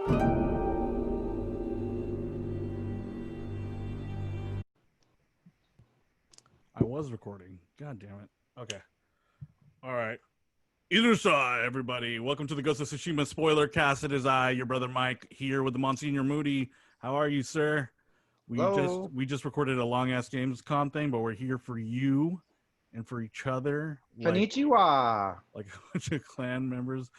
I was recording. God damn it. Okay. All right. Either side, everybody. Welcome to the Ghost of Tsushima spoiler cast. It is I, your brother Mike, here with the Monsignor Moody. How are you, sir? Hello. We just recorded a long ass Gamescom thing, but we're here for you and for each other. Konnichiwa. Like a bunch of clan members.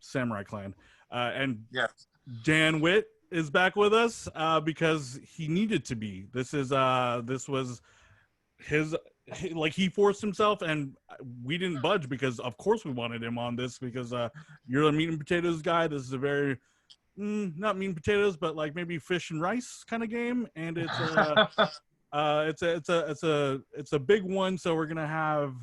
Samurai clan. And yes. Dan Witt is back with us because he needed to be. This was his, like, he forced himself, and we didn't budge because of course we wanted him on this because you're a meat and potatoes guy. This is a very not meat and potatoes, but like maybe fish and rice kind of game, and it's it's a big one. So we're gonna have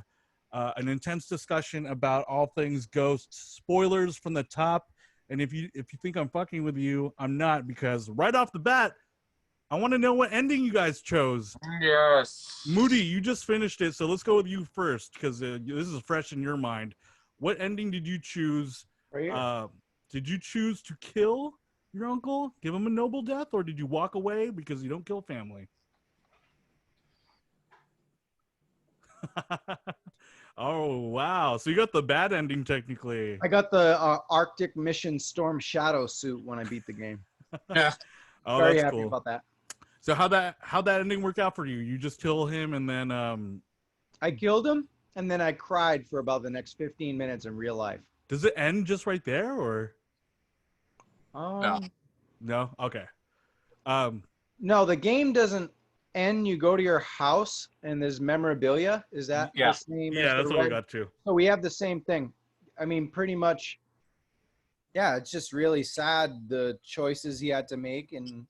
an intense discussion about all things Ghost, spoilers from the top. And if you think I'm fucking with you, I'm not, because right off the bat, I want to know what ending you guys chose. Yes. Moody, you just finished it, so let's go with you first, because this is fresh in your mind. What ending did you choose? Right here. Did you choose to kill your uncle, give him a noble death, or did you walk away because you don't kill family? Oh, wow. So you got the bad ending, technically. I got the Arctic Mission Storm Shadow suit when I beat the game. Yeah. Oh, Very that's happy cool. about that. So how'd that ending work out for you? You just kill him and then I killed him, and then I cried for about the next 15 minutes in real life. does it end just right there, or no? Okay. No, the game doesn't end. You go to your house, and there's memorabilia. Is that Yeah. the same? Yeah, as that's the what we red? got too. So we have the same thing. I mean, pretty much. Yeah, it's just really sad, the choices he had to make, and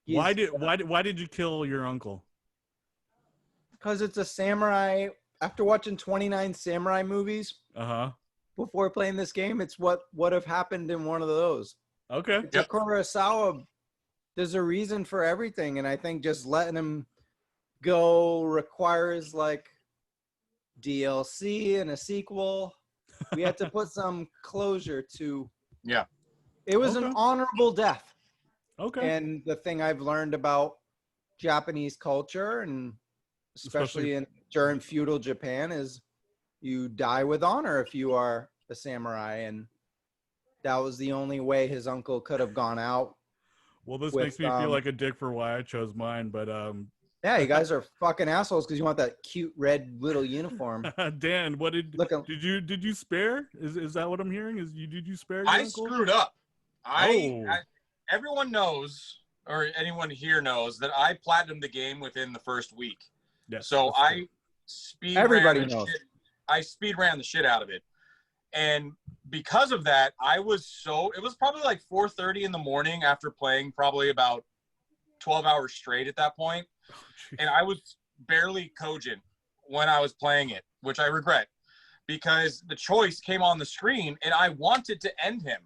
Why did you kill your uncle? because it's a samurai. After watching 29 samurai movies before playing this game, it's what would have happened in one of those. Okay. It's a Kurosawa. There's a reason for everything, and I think just letting him go requires like DLC and a sequel. We had to put some closure to. Yeah. It was an honorable death. Okay. And the thing I've learned about Japanese culture, and especially during feudal Japan, is you die with honor if you are a samurai, and that was the only way his uncle could have gone out. Well, this makes me feel like a dick for why I chose mine, but yeah, you guys are fucking assholes because you want that cute red little uniform. Dan, what did you spare? Is that what I'm hearing? Did you spare your uncle? Screwed up. Everyone knows, or anyone here knows, that I platinumed the game within the first week. Yes. So I speed ran the shit out of it. And because of that, it was probably like 4:30 in the morning after playing probably about 12 hours straight at that point. Oh, and I was barely cogent when I was playing it, which I regret, because the choice came on the screen and I wanted to end him.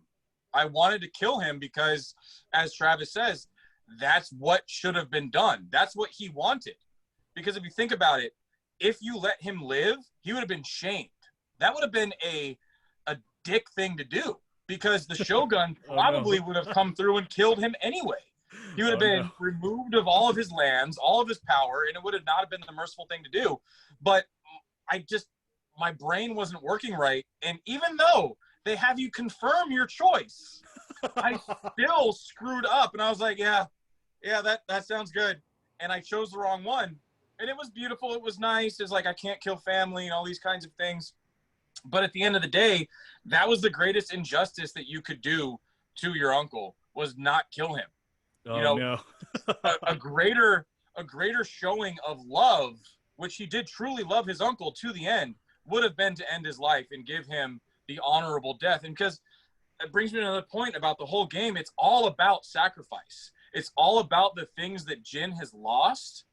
I wanted to kill him because, as Travis says, that's what should have been done. That's what he wanted. Because if you think about it, if you let him live, he would have been shamed. That would have been a dick thing to do, because the Shogun probably would have come through and killed him anyway. He would have been removed of all of his lands, all of his power, and it would have not been the merciful thing to do. But my brain wasn't working right. And even though they have you confirm your choice, I still screwed up. And I was like, yeah, that sounds good. And I chose the wrong one. And it was beautiful. It was nice. It's like, I can't kill family and all these kinds of things. But at the end of the day, that was the greatest injustice that you could do to your uncle, was not kill him. No. a greater showing of love, which he did truly love his uncle to the end, would have been to end his life and give him the honorable death. And because it brings me to another point about the whole game, it's all about sacrifice. It's all about the things that Jin has lost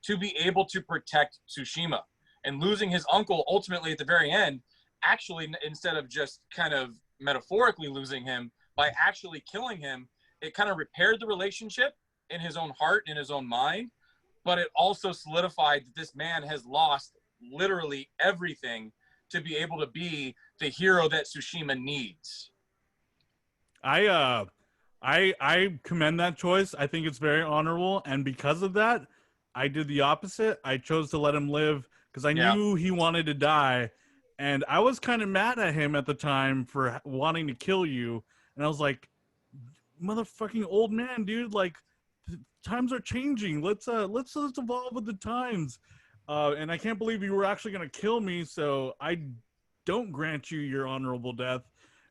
to be able to protect Tsushima. And losing his uncle ultimately at the very end, actually, instead of just kind of metaphorically losing him, by actually killing him, it kind of repaired the relationship in his own heart, in his own mind, but it also solidified that this man has lost literally everything to be able to be the hero that Tsushima needs. I commend that choice. I think it's very honorable, and because of that, I did the opposite. I chose to let him live because I Yeah. knew he wanted to die, and I was kind of mad at him at the time for wanting to kill you. And I was like, "Motherfucking old man, dude! Like, times are changing. Let's evolve with the times." And I can't believe you were actually gonna kill me. So I don't grant you your honorable death,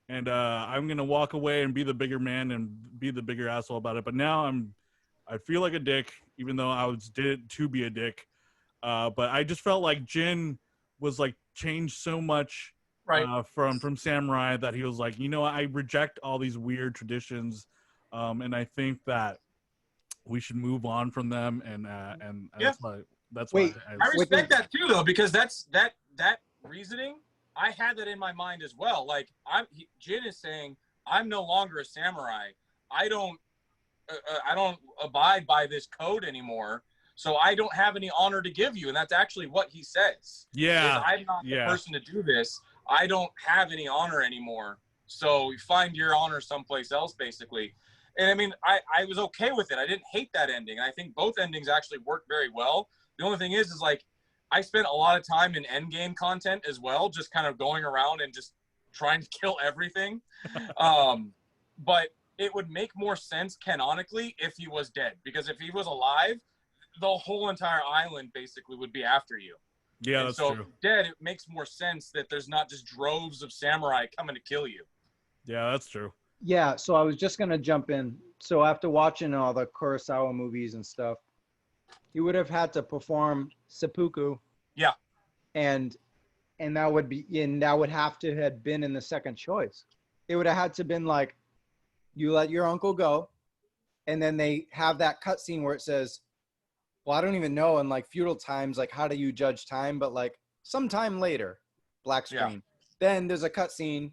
and I'm gonna walk away and be the bigger man and be the bigger asshole about it. But now I feel like a dick, even though I did it to be a dick. But I just felt like Jin was like changed so much Right. from Samurai that he was like, I reject all these weird traditions, and I think that we should move on from them, and Yeah. that's Wait, why I With respect that too, though, because that reasoning, I had that in my mind as well. Like Jin is saying, I'm no longer a samurai. I don't abide by this code anymore. So I don't have any honor to give you, and that's actually what he says. Yeah, Is I'm not the person to do this. I don't have any honor anymore. So find your honor someplace else, basically. And I mean, I was okay with it. I didn't hate that ending. I think both endings actually worked very well. The only thing is like I spent a lot of time in endgame content as well, just kind of going around and just trying to kill everything. But it would make more sense canonically if he was dead, because if he was alive, the whole entire island basically would be after you. Yeah, and that's so true. If you're dead, it makes more sense that there's not just droves of samurai coming to kill you. Yeah, that's true. Yeah, so I was just gonna jump in. So after watching all the Kurosawa movies and stuff, he would have had to perform seppuku. Yeah. And that would have to have been in the second choice. It would have had to been like, you let your uncle go, and then they have that cutscene where it says, well, I don't even know in like feudal times, like how do you judge time? But like sometime later, black screen. Yeah. Then there's a cutscene.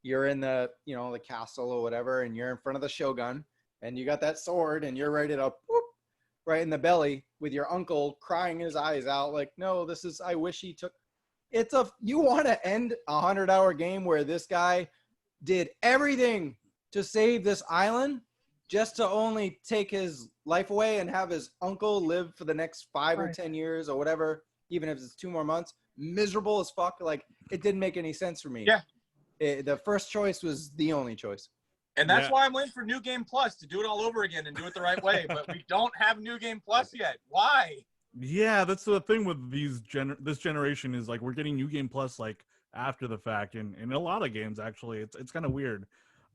You're in the, the castle or whatever, and you're in front of the shogun, and you got that sword, and you're ready to whoop, right in the belly with your uncle crying his eyes out, like, no, I wish he took. You want to end a 100-hour game where this guy did everything to save this island just to only take his life away and have his uncle live for the next 5 or 10 years or whatever, even if it's 2 more months, miserable as fuck. Like, it didn't make any sense for me. Yeah. The first choice was the only choice. And that's why I'm waiting for New Game Plus to do it all over again and do it the right way. But we don't have New Game Plus yet. Why? Yeah, that's the thing with this generation is like we're getting New Game Plus like after the fact, and in a lot of games actually, it's kind of weird.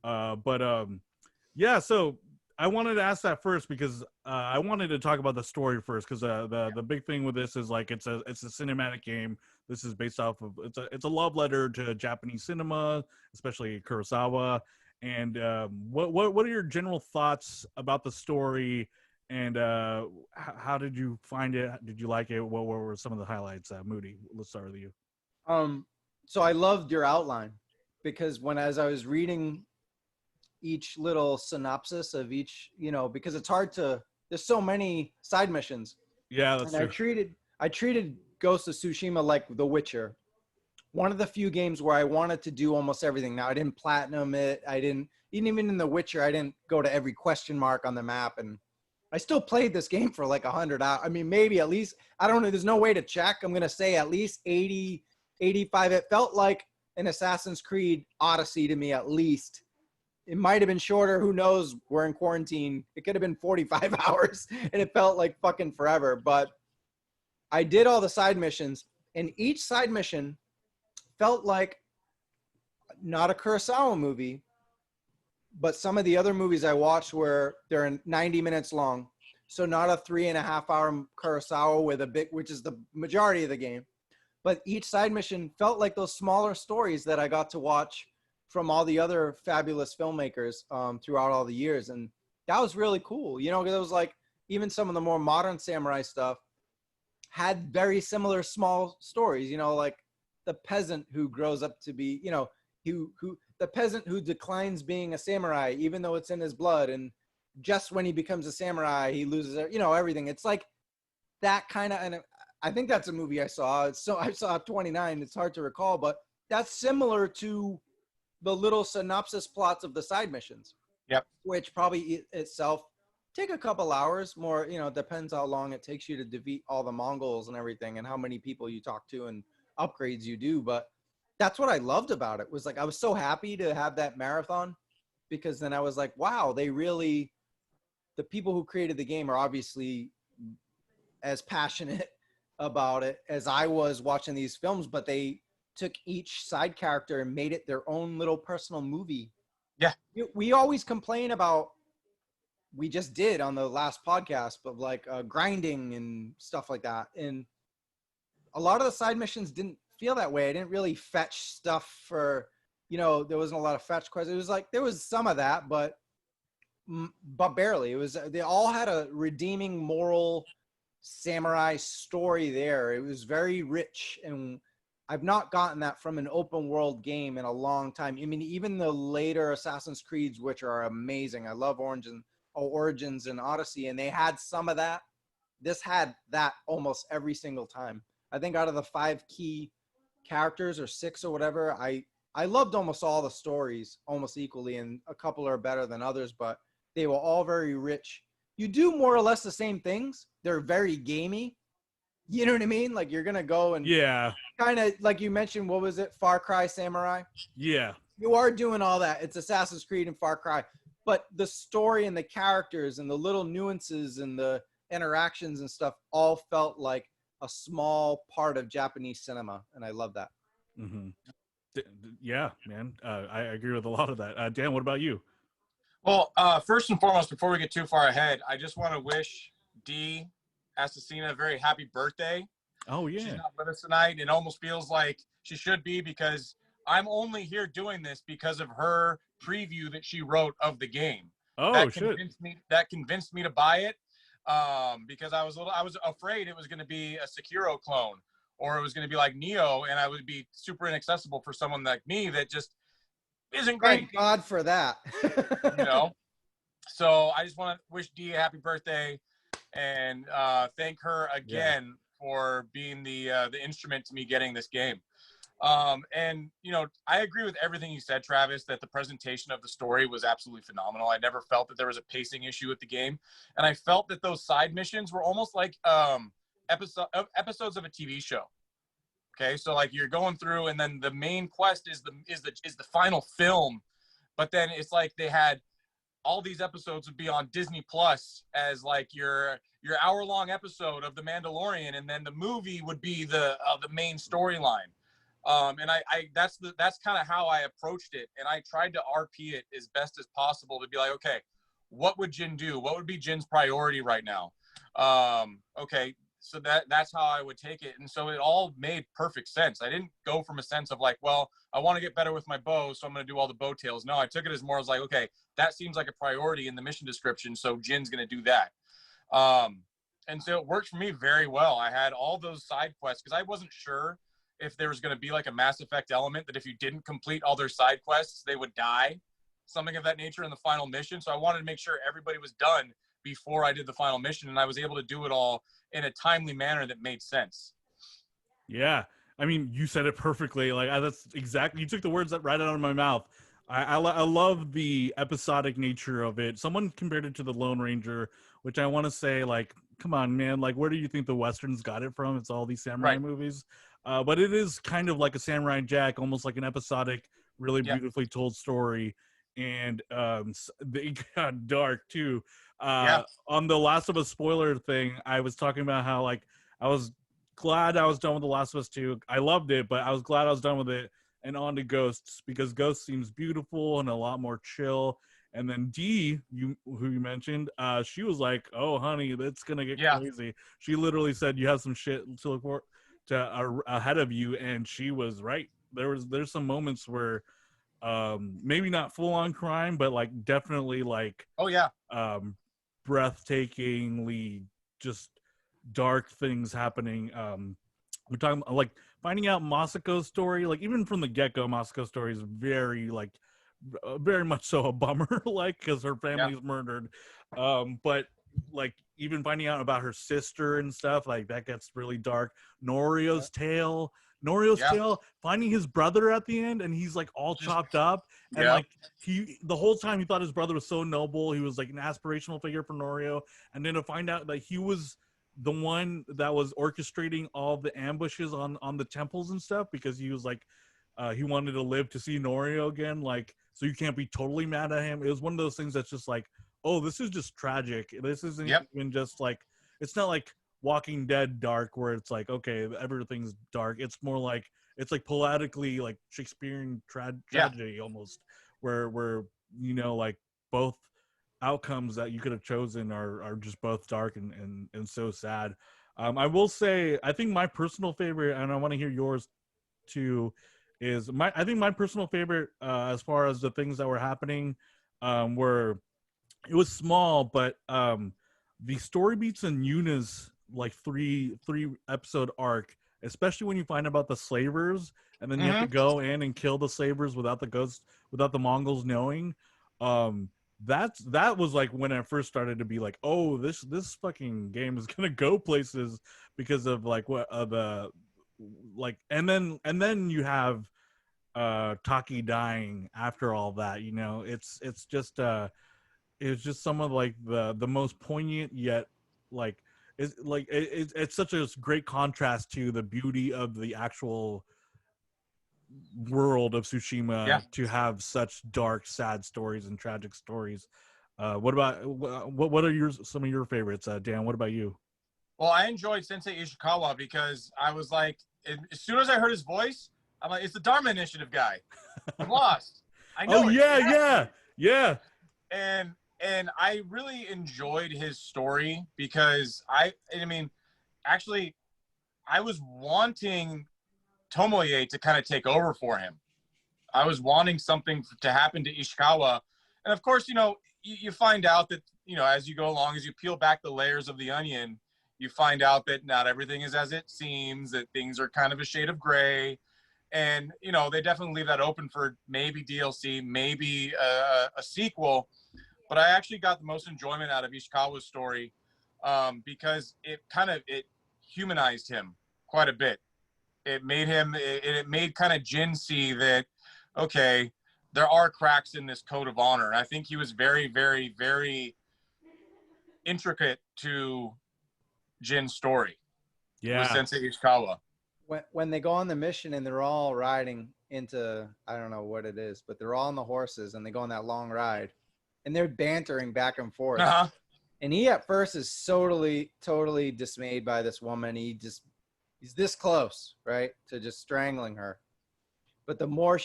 Yeah. So I wanted to ask that first because I wanted to talk about the story first because the big thing with this is like it's a cinematic game. This is based off of it's a love letter to Japanese cinema, especially Kurosawa. And what are your general thoughts about the story? And how did you find it? Did you like it? What were some of the highlights? Moody, let's start with you. So I loved your outline because as I was reading each little synopsis of each, because it's hard there's so many side missions. Yeah, that's true. I treated Ghost of Tsushima like The Witcher. One of the few games where I wanted to do almost everything. Now, I didn't platinum it. Even in The Witcher, I didn't go to every question mark on the map. And I still played this game for like 100 hours. I mean, maybe at least, I don't know. There's no way to check. I'm going to say at least 80, 85. It felt like an Assassin's Creed Odyssey to me, at least. It might have been shorter. Who knows? We're in quarantine. It could have been 45 hours and it felt like fucking forever. But I did all the side missions, and each side mission felt like not a Kurosawa movie, but some of the other movies I watched they're 90 minutes long. So not a 3.5-hour Kurosawa which is the majority of the game. But each side mission felt like those smaller stories that I got to watch from all the other fabulous filmmakers throughout all the years. And that was really cool. Because it was like, even some of the more modern samurai stuff had very similar small stories, like the peasant who grows up to be, the peasant who declines being a samurai, even though it's in his blood. And just when he becomes a samurai, he loses, everything. It's like that kind of, and I think that's a movie I saw. I saw 29. It's hard to recall, but that's similar to the little synopsis plots of the side missions. Yep. Which probably itself take a couple hours more, depends how long it takes you to defeat all the Mongols and everything and how many people you talk to and upgrades you do. But that's what I loved about it, was like I was so happy to have that marathon, because then I was like, wow, the people who created the game are obviously as passionate about it as I was watching these films, but they took each side character and made it their own little personal movie. Yeah. We always complain about, we just did on the last podcast, but like grinding and stuff like that. And a lot of the side missions didn't feel that way. I didn't really fetch stuff for, there wasn't a lot of fetch quests. It was like, there was some of that, but barely. They all had a redeeming moral samurai story there. It was very rich, and I've not gotten that from an open world game in a long time. I mean, even the later Assassin's Creeds, which are amazing. I love Origins and Odyssey, and they had some of that. This had that almost every single time. I think out of the 5 key characters, or 6 or whatever, I loved almost all the stories almost equally, and a couple are better than others, but they were all very rich. You do more or less the same things. They're very gamey. You know what I mean? Like, you're going to go and kind of, like you mentioned, what was it? Far Cry Samurai? Yeah. You are doing all that. It's Assassin's Creed and Far Cry. But the story and the characters and the little nuances and the interactions and stuff all felt like a small part of Japanese cinema. And I love that. Mm-hmm. Yeah, man. I agree with a lot of that. Dan, what about you? Well, first and foremost, before we get too far ahead, I just want to wish Dee Assassina a very happy birthday. Oh, yeah. She's not with us tonight. It almost feels like she should be, because I'm only here doing this because of her preview that she wrote of the game. Oh, that convinced me to buy it, because I was afraid it was going to be a Sekiro clone, or it was going to be like Neo, and I would be super inaccessible for someone like me that just isn't great. Thank God for that. So I just want to wish Dee a happy birthday, and thank her again for being the instrument to me getting this game. And I agree with everything you said, Travis, that the presentation of the story was absolutely phenomenal. I never felt that there was a pacing issue with the game, and I felt that those side missions were almost like episodes of a TV show. Okay, so like you're going through, and then the main quest is the final film, but then it's like they had all these episodes would be on Disney Plus as like your hour-long episode of The Mandalorian, and then the movie would be the main storyline. And that's kind of how I approached it, and I tried to RP it as best as possible to be like, okay, what would Jin do? What would be Jin's priority right now? Okay. So that's how I would take it. And so it all made perfect sense. I didn't go from a sense of like, well, I want to get better with my bow, so I'm going to do all the bow tails. No, I took it as more as like, okay, that seems like a priority in the mission description, so Jin's going to do that. And so it worked for me very well. I had all those side quests because I wasn't sure if there was going to be like a Mass Effect element that if you didn't complete all their side quests, they would die, something of that nature in the final mission. So I wanted to make sure everybody was done before I did the final mission, and I was able to do it all in a timely manner that made sense. Yeah. I mean, you said it perfectly. Like, that's exactly, you took the words right out of my mouth. I love the episodic nature of it. Someone compared it to the Lone Ranger, which I want to say, like, come on, man. Like, where do you think the Westerns got it from? It's all these samurai movies. But it is kind of like a Samurai Jack, almost like an episodic, really beautifully told story. And they got dark, too. On the Last of Us spoiler thing, I was talking about how, like, I was glad I was done with The Last of Us 2. I loved it, but I was glad I was done with it and on to Ghosts, because Ghosts seems beautiful and a lot more chill. And then Dee, who you mentioned, she was like, "Oh, honey, that's gonna get crazy." She literally said, "You have some shit to look for ahead of you," and she was right. There's some moments where, maybe not full on crime, but like definitely like, breathtakingly just dark things happening. We're talking like finding out Masako's story, like even from the get-go, Masako's story is very like very much so a bummer, like, because her family's murdered. But like even finding out about her sister and stuff, like that gets really dark. Norio's tale Norio's Yeah. tail, finding his brother at the end, and he's like all chopped up, and Yeah. like the whole time he thought his brother was so noble. He was like an aspirational figure for Norio, and then to find out that he was the one that was orchestrating all the ambushes on the temples and stuff, because he was like he wanted to live to see Norio again, like, so you can't be totally mad at him. It was one of those things that's just like, oh, this is just tragic. This isn't even just like, it's not like Walking Dead dark where it's like, okay, everything's dark. It's more like, it's like poetically like Shakespearean tragedy almost, where you know, like both outcomes that you could have chosen are just both dark and so sad. I will say, I think my personal favorite, and I want to hear yours too, is I think my personal favorite, as far as the things that were happening, were, it was small, but the story beats in Yuna's like three episode arc, especially when you find about the slavers, and then you have to go in and kill the slavers without the Mongols knowing. That was like when I first started to be like, oh, this fucking game is gonna go places, because of like what the like, and then you have Taki dying after all that. You know, it's just some of like the most poignant, yet like it's such a great contrast to the beauty of the actual world of Tsushima, to have such dark, sad stories and tragic stories. What about what are some of your favorites, Dan? What about you? Well, I enjoyed Sensei Ishikawa because I was like, as soon as I heard his voice, I'm like, it's the Dharma Initiative guy. I'm lost. I know. Oh yeah. And I really enjoyed his story because I mean, actually, I was wanting Tomoye to kind of take over for him. I was wanting something to happen to Ishikawa. And of course, you know, you find out that, you know, as you go along, as you peel back the layers of the onion, you find out that not everything is as it seems, that things are kind of a shade of gray. And, you know, they definitely leave that open for maybe DLC, maybe a sequel. But I actually got the most enjoyment out of Ishikawa's story because it humanized him quite a bit. It made him, it made kind of Jin see that, okay, there are cracks in this code of honor. I think he was very, very, very intricate to Jin's story. With Sensei Ishikawa. When they go on the mission and they're all riding into, I don't know what it is, but they're all on the horses and they go on that long ride and they're bantering back and forth. And he at first is totally dismayed by this woman. He's this close, right, to just strangling her. But the more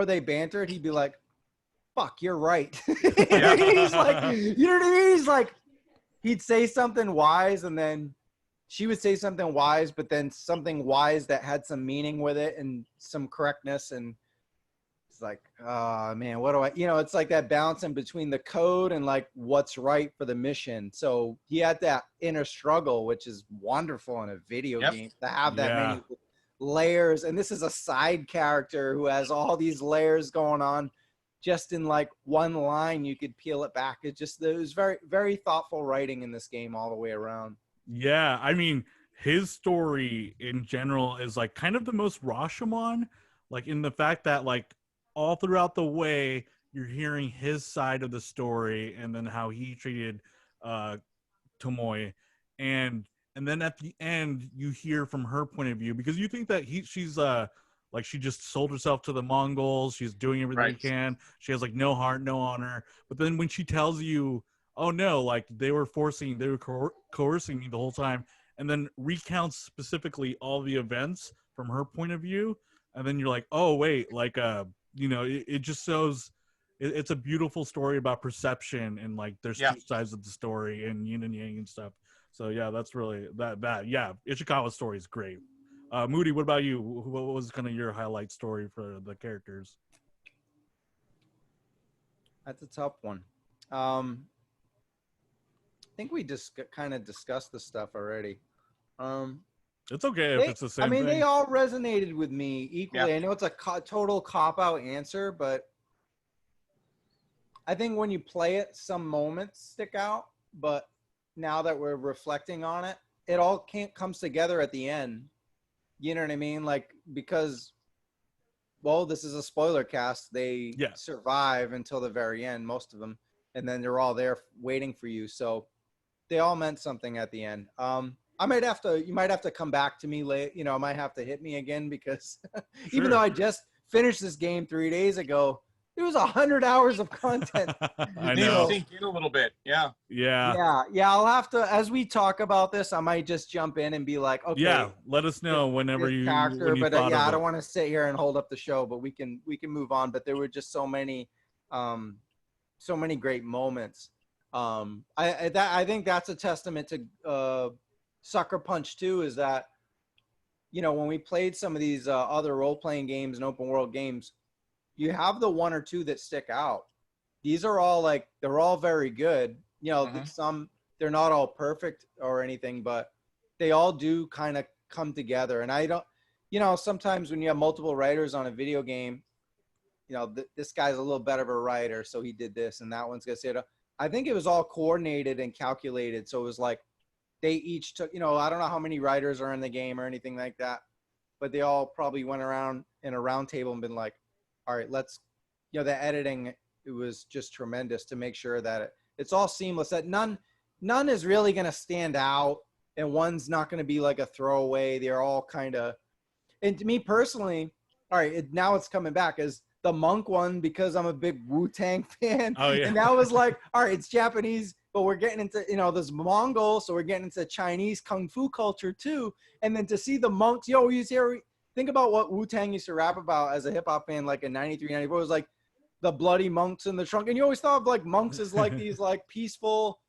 they bantered, he'd be like, fuck, you're right. He's like, you know what I mean? He's like, he'd say something wise and then she would say something wise, but then something wise that had some meaning with it and some correctness. And it's like, oh man, what do I, you know, it's like that balancing between the code and like what's right for the mission. So he had that inner struggle, which is wonderful in a video game to have that many layers. And this is a side character who has all these layers going on. Just in like one line, you could peel it back. It was very, very thoughtful writing in this game all the way around. Yeah, I mean, his story in general is like kind of the most Rashomon, like in the fact that like all throughout the way you're hearing his side of the story and then how he treated Tomoe, and then at the end you hear from her point of view, because you think that she's like she just sold herself to the Mongols, she's doing everything she can, she has like no heart, no honor, but then when she tells you, oh no, like they were coercing me the whole time, and then recounts specifically all the events from her point of view, and then you're like, oh wait, like you know, it just shows it's a beautiful story about perception, and like there's two sides of the story and yin and yang and stuff. So yeah, that's really that Ishikawa's story is great. Moody, what about you? What was kind of your highlight story for the characters? That's a tough one. I think we just kind of discussed this stuff already. It's okay if it's the same thing. They all resonated with me equally. I know it's a total cop-out answer, but I think when you play it, some moments stick out. But now that we're reflecting on it, it all comes together at the end. You know what I mean? Like, because, well, this is a spoiler cast. They Yeah. survive until the very end, most of them, and then they're all there waiting for you. So they all meant something at the end. You might have to come back to me late. You know, I might have to hit me again because even though I just finished this game 3 days ago, there was 100 hours of content. I Need to know. sink in a little bit. Yeah. Yeah. Yeah. I'll have to, as we talk about this, I might just jump in and be like, okay, Yeah. Let us know whenever this you character, when you but thought yeah, of I it. don't want to sit here and hold up the show, but we can move on. But there were just so many great moments. I think that's a testament to Sucker Punch too, is that, you know, when we played some of these other role-playing games and open world games, you have the one or two that stick out. These are all like, they're all very good. You know, some, they're not all perfect or anything, but they all do kind of come together. And I don't, you know, sometimes when you have multiple writers on a video game, you know, this guy's a little better of a writer, so he did this, and that one's gonna say it. I think it was all coordinated and calculated. So it was like they each took, you know, I don't know how many writers are in the game or anything like that, but they all probably went around in a round table and been like, all right, let's, you know, the editing, it was just tremendous to make sure that it's all seamless, that none is really going to stand out and one's not going to be like a throwaway. They're all kind of, and to me personally, all right, now it's coming back as the monk one because I'm a big Wu-Tang fan. Oh, yeah. And that was like, all right, it's Japanese, but we're getting into, you know, this Mongol, so we're getting into Chinese Kung Fu culture too. And then to see the monks, we used here, think about what Wu-Tang used to rap about as a hip-hop fan, like in 93, 94, it was like the bloody monks in the trunk. And you always thought of like monks as like these like peaceful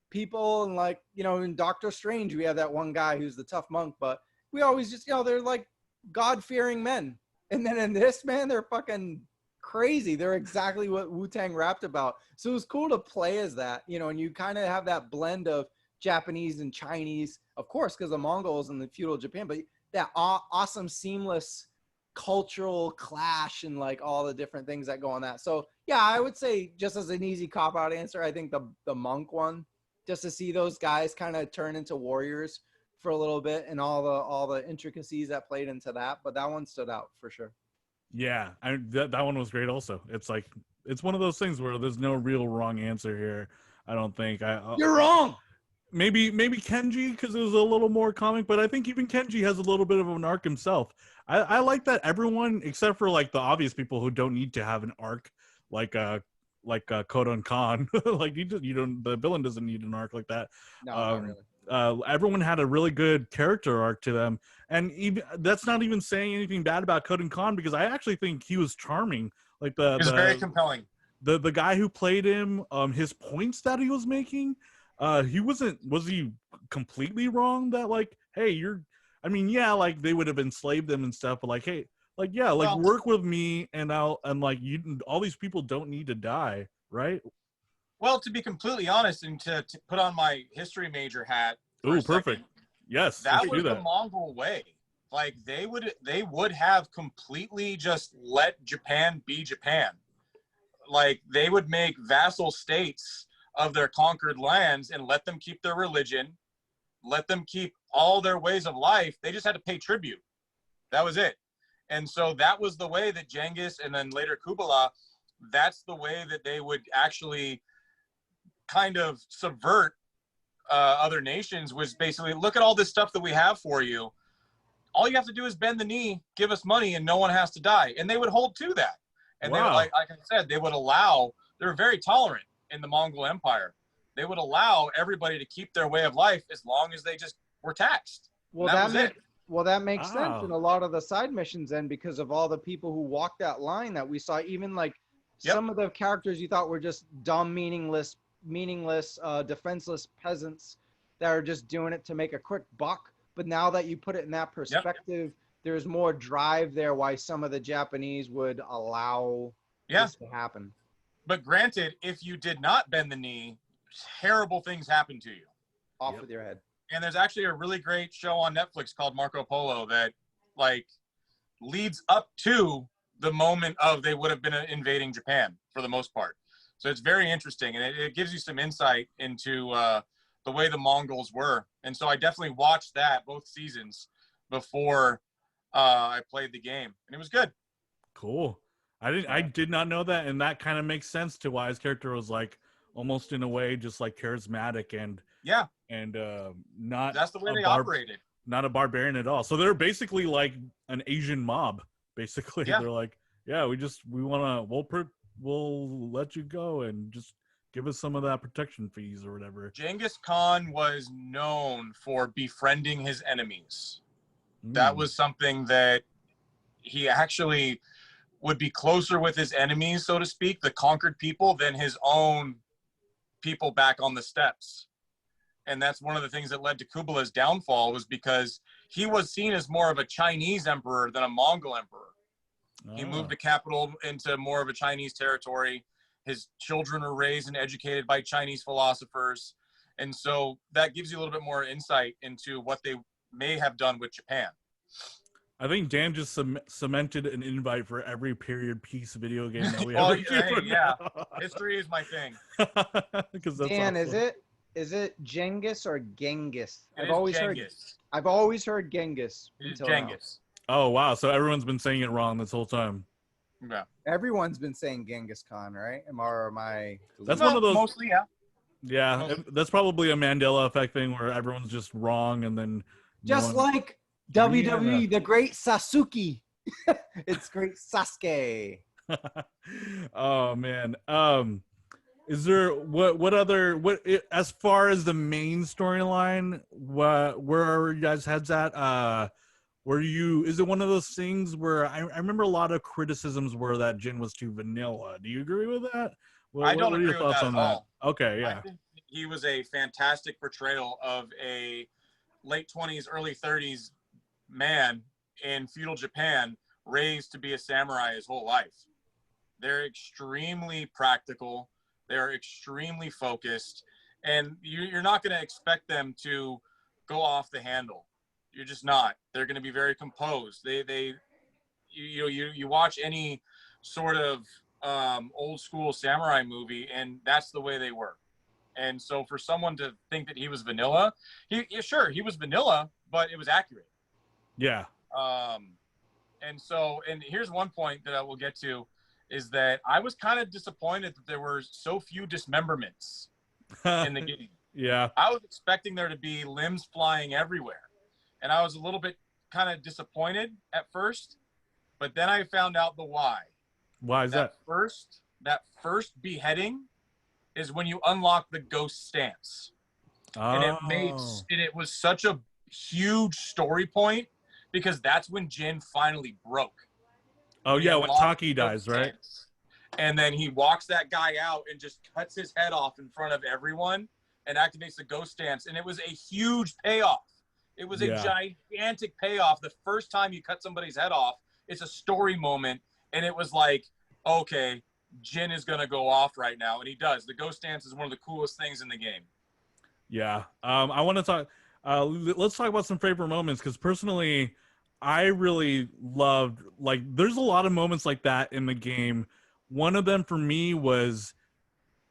people, and like, you know, in Doctor Strange, we have that one guy who's the tough monk, but we always just, you know, they're like God-fearing men. And then in this, man, they're fucking crazy. They're exactly what Wu-Tang rapped about. So it was cool to play as that, you know, and you kind of have that blend of Japanese and Chinese, of course, because the Mongols and the feudal Japan, but that awesome, seamless cultural clash and like all the different things that go on that. So yeah, I would say, just as an easy cop-out answer, I think the monk one, just to see those guys kind of turn into warriors for a little bit and all the intricacies that played into that, but that one stood out for sure. Yeah, that one was great also. It's like, it's one of those things where there's no real wrong answer here. I don't think. You're wrong. Maybe Kenji, because it was a little more comic, but I think even Kenji has a little bit of an arc himself. I like that everyone, except for like the obvious people who don't need to have an arc, like Kodan Khan, like you don't, the villain doesn't need an arc like that. No, not really. Everyone had a really good character arc to them, and even that's not even saying anything bad about Kodan Khan, because I actually think he was charming. Like It was very compelling. The guy who played him, his points that he was making, was he completely wrong that like, hey, I mean, yeah, like they would have enslaved them and stuff, but like, hey, like, yeah, like, Well, work with me and like, all these people don't need to die, right? Well, to be completely honest, and to put on my history major hat for Ooh, a second, perfect. Yes, that let's was do the that. Mongol way. Like they would have completely just let Japan be Japan. Like they would make vassal states of their conquered lands and let them keep their religion, let them keep all their ways of life. They just had to pay tribute. That was it. And so that was the way that Genghis and then later Kublai, that's the way that they would actually kind of subvert other nations, was basically, look at all this stuff that we have for you. All you have to do is bend the knee, give us money, and no one has to die. And they would hold to that. And Wow. they, like I said, they were very tolerant in the Mongol Empire. They would allow everybody to keep their way of life as long as they just were taxed. Well, that makes sense in a lot of the side missions then, because of all the people who walked that line that we saw. Even like some of the characters you thought were just dumb, meaningless, defenseless peasants that are just doing it to make a quick buck. But now that you put it in that perspective, there's more drive there why some of the Japanese would allow this to happen. But granted, if you did not bend the knee, terrible things happen to you. Off with your head. And there's actually a really great show on Netflix called Marco Polo that like leads up to the moment of they would have been invading Japan for the most part. So it's very interesting, and it gives you some insight into the way the Mongols were. And so I definitely watched that, both seasons, before I played the game, and it was good. Cool. I did not know that, and that kind of makes sense to why his character was like almost in a way just like charismatic and Yeah, not that's the way a they operated. not a barbarian at all. So they're basically like an Asian mob. Basically, Yeah. they're like, yeah, we'll let you go and just give us some of that protection fees or whatever. Genghis Khan was known for befriending his enemies. That was something that he actually would be closer with his enemies, so to speak, the conquered people, than his own people back on the steppes. And that's one of the things that led to Kublai's downfall, was because he was seen as more of a Chinese emperor than a Mongol emperor. He moved the capital into more of a Chinese territory. His children were raised and educated by Chinese philosophers. And so that gives you a little bit more insight into what they may have done with Japan. I think Dan just cemented an invite for every period piece video game that we ever do. Yeah. History is my thing. Dan, awesome. Is it Genghis or Genghis? I've always heard Genghis. It is Genghis. Oh wow! So everyone's been saying it wrong this whole time. Yeah. Everyone's been saying Genghis Khan, right? Am I? That's one of those. Mostly, yeah. Yeah, Mostly. That's probably a Mandela effect thing where everyone's just wrong, and then just like WWE, the Great Sasuke. It's Great Sasuke. Oh man. Is there what as far as the main storyline, where are you guys' heads at? Is it one of those things where I remember a lot of criticisms were that Jin was too vanilla. Do you agree with that? I don't agree with that at all. Okay, yeah. I think he was a fantastic portrayal of a late 20s, early 30s man in feudal Japan, raised to be a samurai his whole life. They're extremely practical. They're extremely focused, and you're not going to expect them to go off the handle. You're just not. They're going to be very composed. You watch any sort of old school samurai movie, and that's the way they were. And so for someone to think that he was vanilla, he was vanilla, but it was accurate. Yeah. And here's one point that I will get to, is that I was kind of disappointed that there were so few dismemberments in the game. Yeah. I was expecting there to be limbs flying everywhere. And I was a little bit kind of disappointed at first, but then I found out the why. Why is that? That first beheading is when you unlock the ghost stance. Oh. And it was such a huge story point, because that's when Jin finally broke. Oh yeah, when Taki dies, right? And then he walks that guy out and just cuts his head off in front of everyone and activates the ghost stance. And it was a huge payoff. It was a gigantic payoff. The first time you cut somebody's head off, it's a story moment. And it was like, okay, Jin is going to go off right now. And he does. The ghost stance is one of the coolest things in the game. Yeah. I want to talk. Let's talk about some favorite moments, because personally, I really loved, like, there's a lot of moments like that in the game. One of them for me was,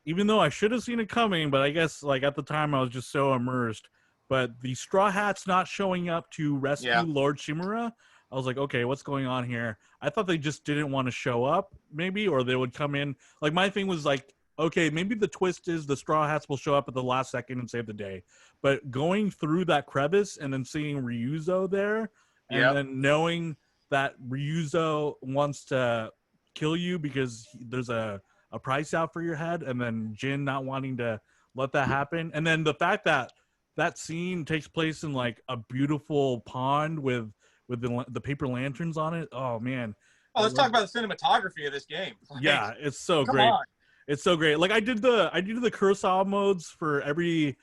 even though I should have seen it coming, but I guess like at the time I was just so immersed, but the Straw Hats not showing up to rescue Lord Shimura, I was like, okay, what's going on here? I thought they just didn't want to show up, maybe, or they would come in. Like, my thing was like, okay, maybe the twist is the Straw Hats will show up at the last second and save the day. But going through that crevice and then seeing Ryuzo there, and then knowing that Ryuzo wants to kill you because there's a price out for your head, and then Jin not wanting to let that happen. And then the fact that that scene takes place in like a beautiful pond with the paper lanterns on it. Oh man. Oh, let's talk about the cinematography of this game. Like, yeah, it's so great. On. It's so great. Like I did the Kurosawa modes for every,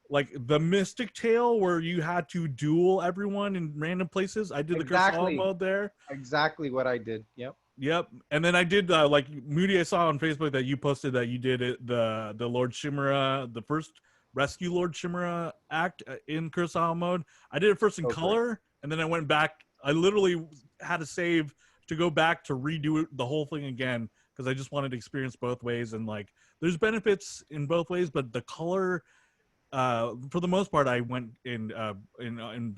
like the Mystic Tale where you had to duel everyone in random places. I did the Kurosawa mode there. Exactly what I did. Yep. And then I did like Moody, I saw on Facebook that you posted that you did it, the Lord Shimura, the first rescue Lord Shimura act in Kurosawa mode. I did it first in color, and then I went back. I literally had to save to go back to redo it, the whole thing again, because I just wanted to experience both ways. And like there's benefits in both ways, but the color, for the most part, I went in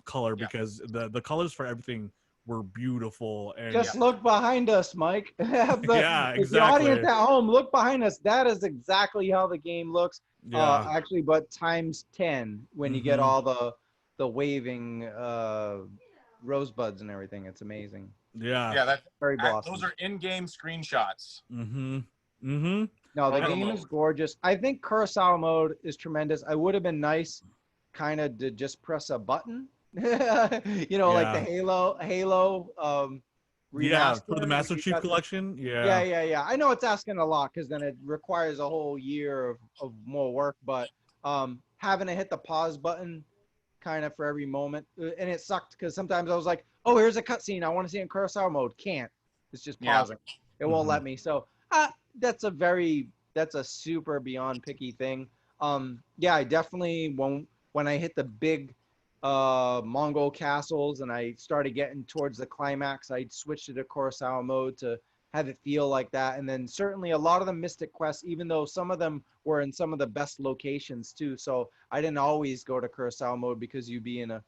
color because the colors for everything were beautiful. And Just look behind us, Mike. Yeah, If the audience exactly. at home, look behind us. That is exactly how the game looks. Yeah. Actually, but times 10 when you get Mhm. all the waving rosebuds and everything. It's amazing. Yeah. Yeah, Very those glossy. are in-game screenshots. Mhm. Mhm. No, the Photo game mode. is gorgeous. I think Kurosawa mode is tremendous. I would have been nice kind of to just press a button. Like the Yeah. Halo Yeah, for the remaster. Master You Chief got the, Collection. yeah, Yeah. yeah, yeah. I know it's asking a lot because then it requires a whole year of more work, but having to hit the pause button kind of for every moment. And it sucked because sometimes I was like, oh, here's a cutscene. I want to see it in Kurosawa mode. Can't. It's just Yeah. pausing. It won't Mhm. let me. So that's a super beyond picky thing. Yeah, I definitely won't. When I hit the big Mongol castles and I started getting towards the climax, I switched to the Kurosawa mode to have it feel like that. And then certainly a lot of the Mystic Quests, even though some of them were in some of the best locations too. So I didn't always go to Kurosawa mode because you'd be in a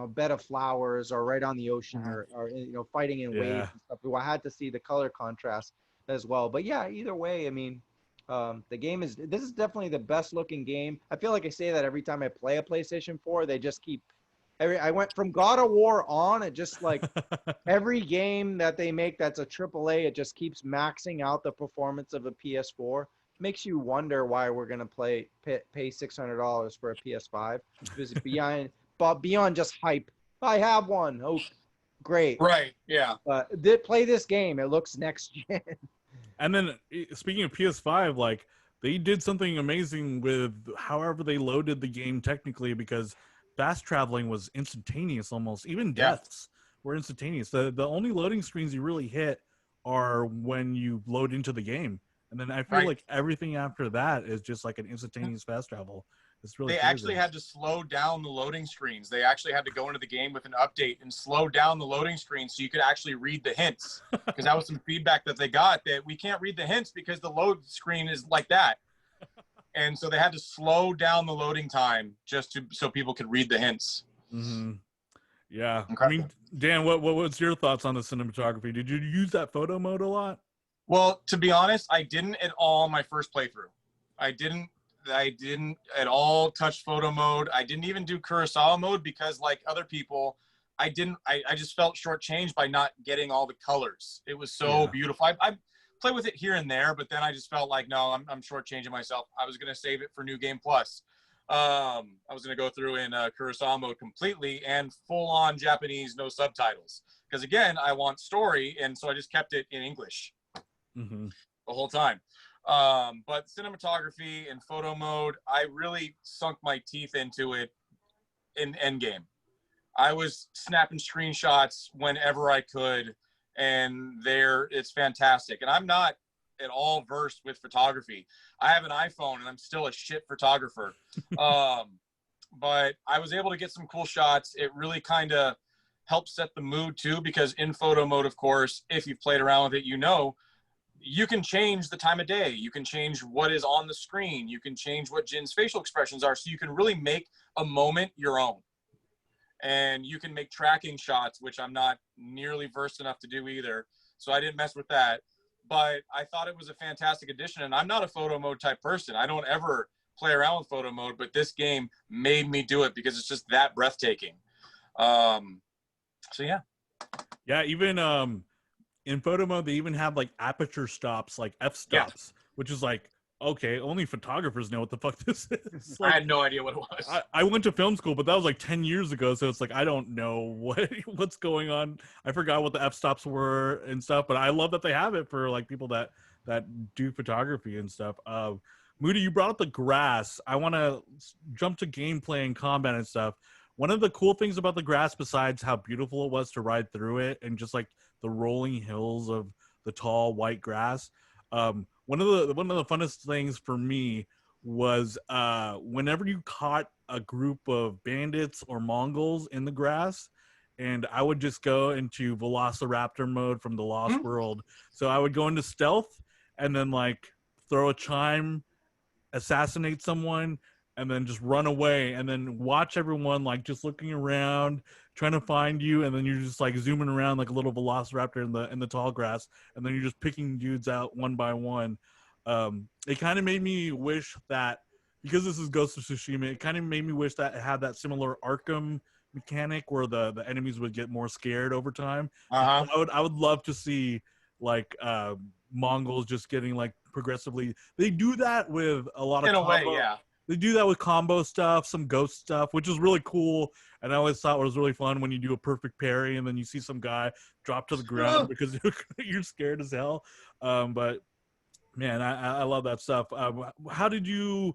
bed of flowers or right on the ocean or fighting in waves Yeah. and stuff. I had to see the color contrast as well. But yeah, either way, I mean, this is definitely the best looking game. I feel like I say that every time I play a PlayStation 4. They just keep I went from God of War on. It just like every game that they make that's a AAA, it just keeps maxing out the performance of a PS4. Makes you wonder why we're gonna pay $600 for a PS5. Because beyond just hype, I have one. Oh, great! Right. Yeah. Play this game. It looks next gen. And then speaking of PS5, like they did something amazing with however they loaded the game technically, because fast traveling was instantaneous almost. Even Yeah. deaths were instantaneous. The only loading screens you really hit are when you load into the game. And then I feel Right. like everything after that is just like an instantaneous fast travel. It's really They crazy. actually had to slow down the loading screens. They actually had to go into the game with an update and slow down the loading screen so you could actually read the hints. Because that was some feedback that they got, that we can't read the hints because the load screen is like that. And so they had to slow down the loading time so people could read the hints. Mm-hmm. Yeah. Incredible. I mean, Dan, what was your thoughts on the cinematography? Did you use that photo mode a lot? Well, to be honest, I didn't at all my first playthrough. I didn't at all touch photo mode. I didn't even do Kurosawa mode because, like other people, I just felt shortchanged by not getting all the colors. It was so beautiful. I play with it here and there, but then I just felt like, no, I'm shortchanging myself. I was going to save it for New Game Plus. I was going to go through in Kurosawa mode completely and full on Japanese, no subtitles. Because again, I want story. And so I just kept it in English the whole time. But cinematography and photo mode, I really sunk my teeth into it in Endgame. I was snapping screenshots whenever I could, and it's fantastic. And I'm not at all versed with photography. I have an iPhone, and I'm still a shit photographer. But I was able to get some cool shots. It really kind of helped set the mood too, because in photo mode, of course, if you've played around with it, you can change the time of day. You can change what is on the screen. You can change what Jin's facial expressions are. So you can really make a moment your own. And you can make tracking shots, which I'm not nearly versed enough to do either. So I didn't mess with that. But I thought it was a fantastic addition. And I'm not a photo mode type person. I don't ever play around with photo mode, but this game made me do it because it's just that breathtaking. So yeah. Yeah, even in photo mode, they even have like aperture stops, like f-stops, which is like, okay, only photographers know what the fuck this is. Like, I had no idea what it was. I went to film school, but that was like 10 years ago, so it's like I don't know what's going on. I forgot what the f-stops were and stuff, but I love that they have it for like people that do photography and stuff. Moody, you brought up the grass. I want to jump to gameplay and combat and stuff. One of the cool things about the grass, besides how beautiful it was to ride through it and just like the rolling hills of the tall white grass, one of the funnest things for me was whenever you caught a group of bandits or Mongols in the grass, and I would just go into Velociraptor mode from the Lost World. So I would go into stealth and then like throw a chime, assassinate someone, and then just run away and then watch everyone like just looking around, trying to find you, and then you're just like zooming around like a little velociraptor in the tall grass, and then you're just picking dudes out one by one. It kind of made me wish that, because this is Ghost of Tsushima, it kind of made me wish that it had that similar Arkham mechanic where the enemies would get more scared over time. Uh-huh. I would love to see like Mongols just getting like progressively. They do that with a lot of In a way, combo. yeah. They do that with combo stuff, some ghost stuff, which is really cool. And I always thought it was really fun when you do a perfect parry and then you see some guy drop to the ground because you're scared as hell. But man, I love that stuff. How did you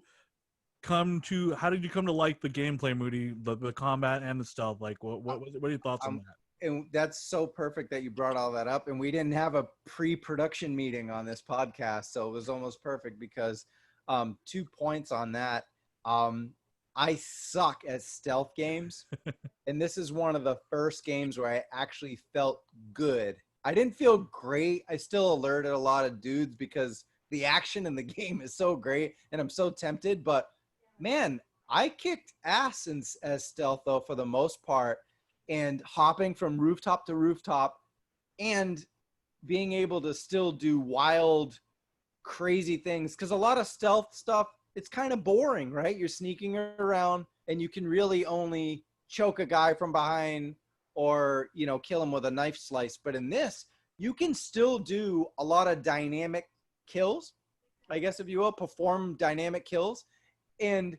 come to like the gameplay, Moody, the combat and the stealth? Like, what are your thoughts on that? And that's so perfect that you brought all that up. And we didn't have a pre-production meeting on this podcast, so it was almost perfect because 2 points on that. I suck at stealth games, and this is one of the first games where I actually felt good. I didn't feel great. I still alerted a lot of dudes because the action in the game is so great, and I'm so tempted. But man, I kicked ass as stealth though for the most part, and hopping from rooftop to rooftop, and being able to still do wild, crazy things. Because a lot of stealth stuff, it's kind of boring, right? You're sneaking around and you can really only choke a guy from behind or, you know, kill him with a knife slice. But in this, you can still do a lot of dynamic kills, I guess, if you will, perform dynamic kills and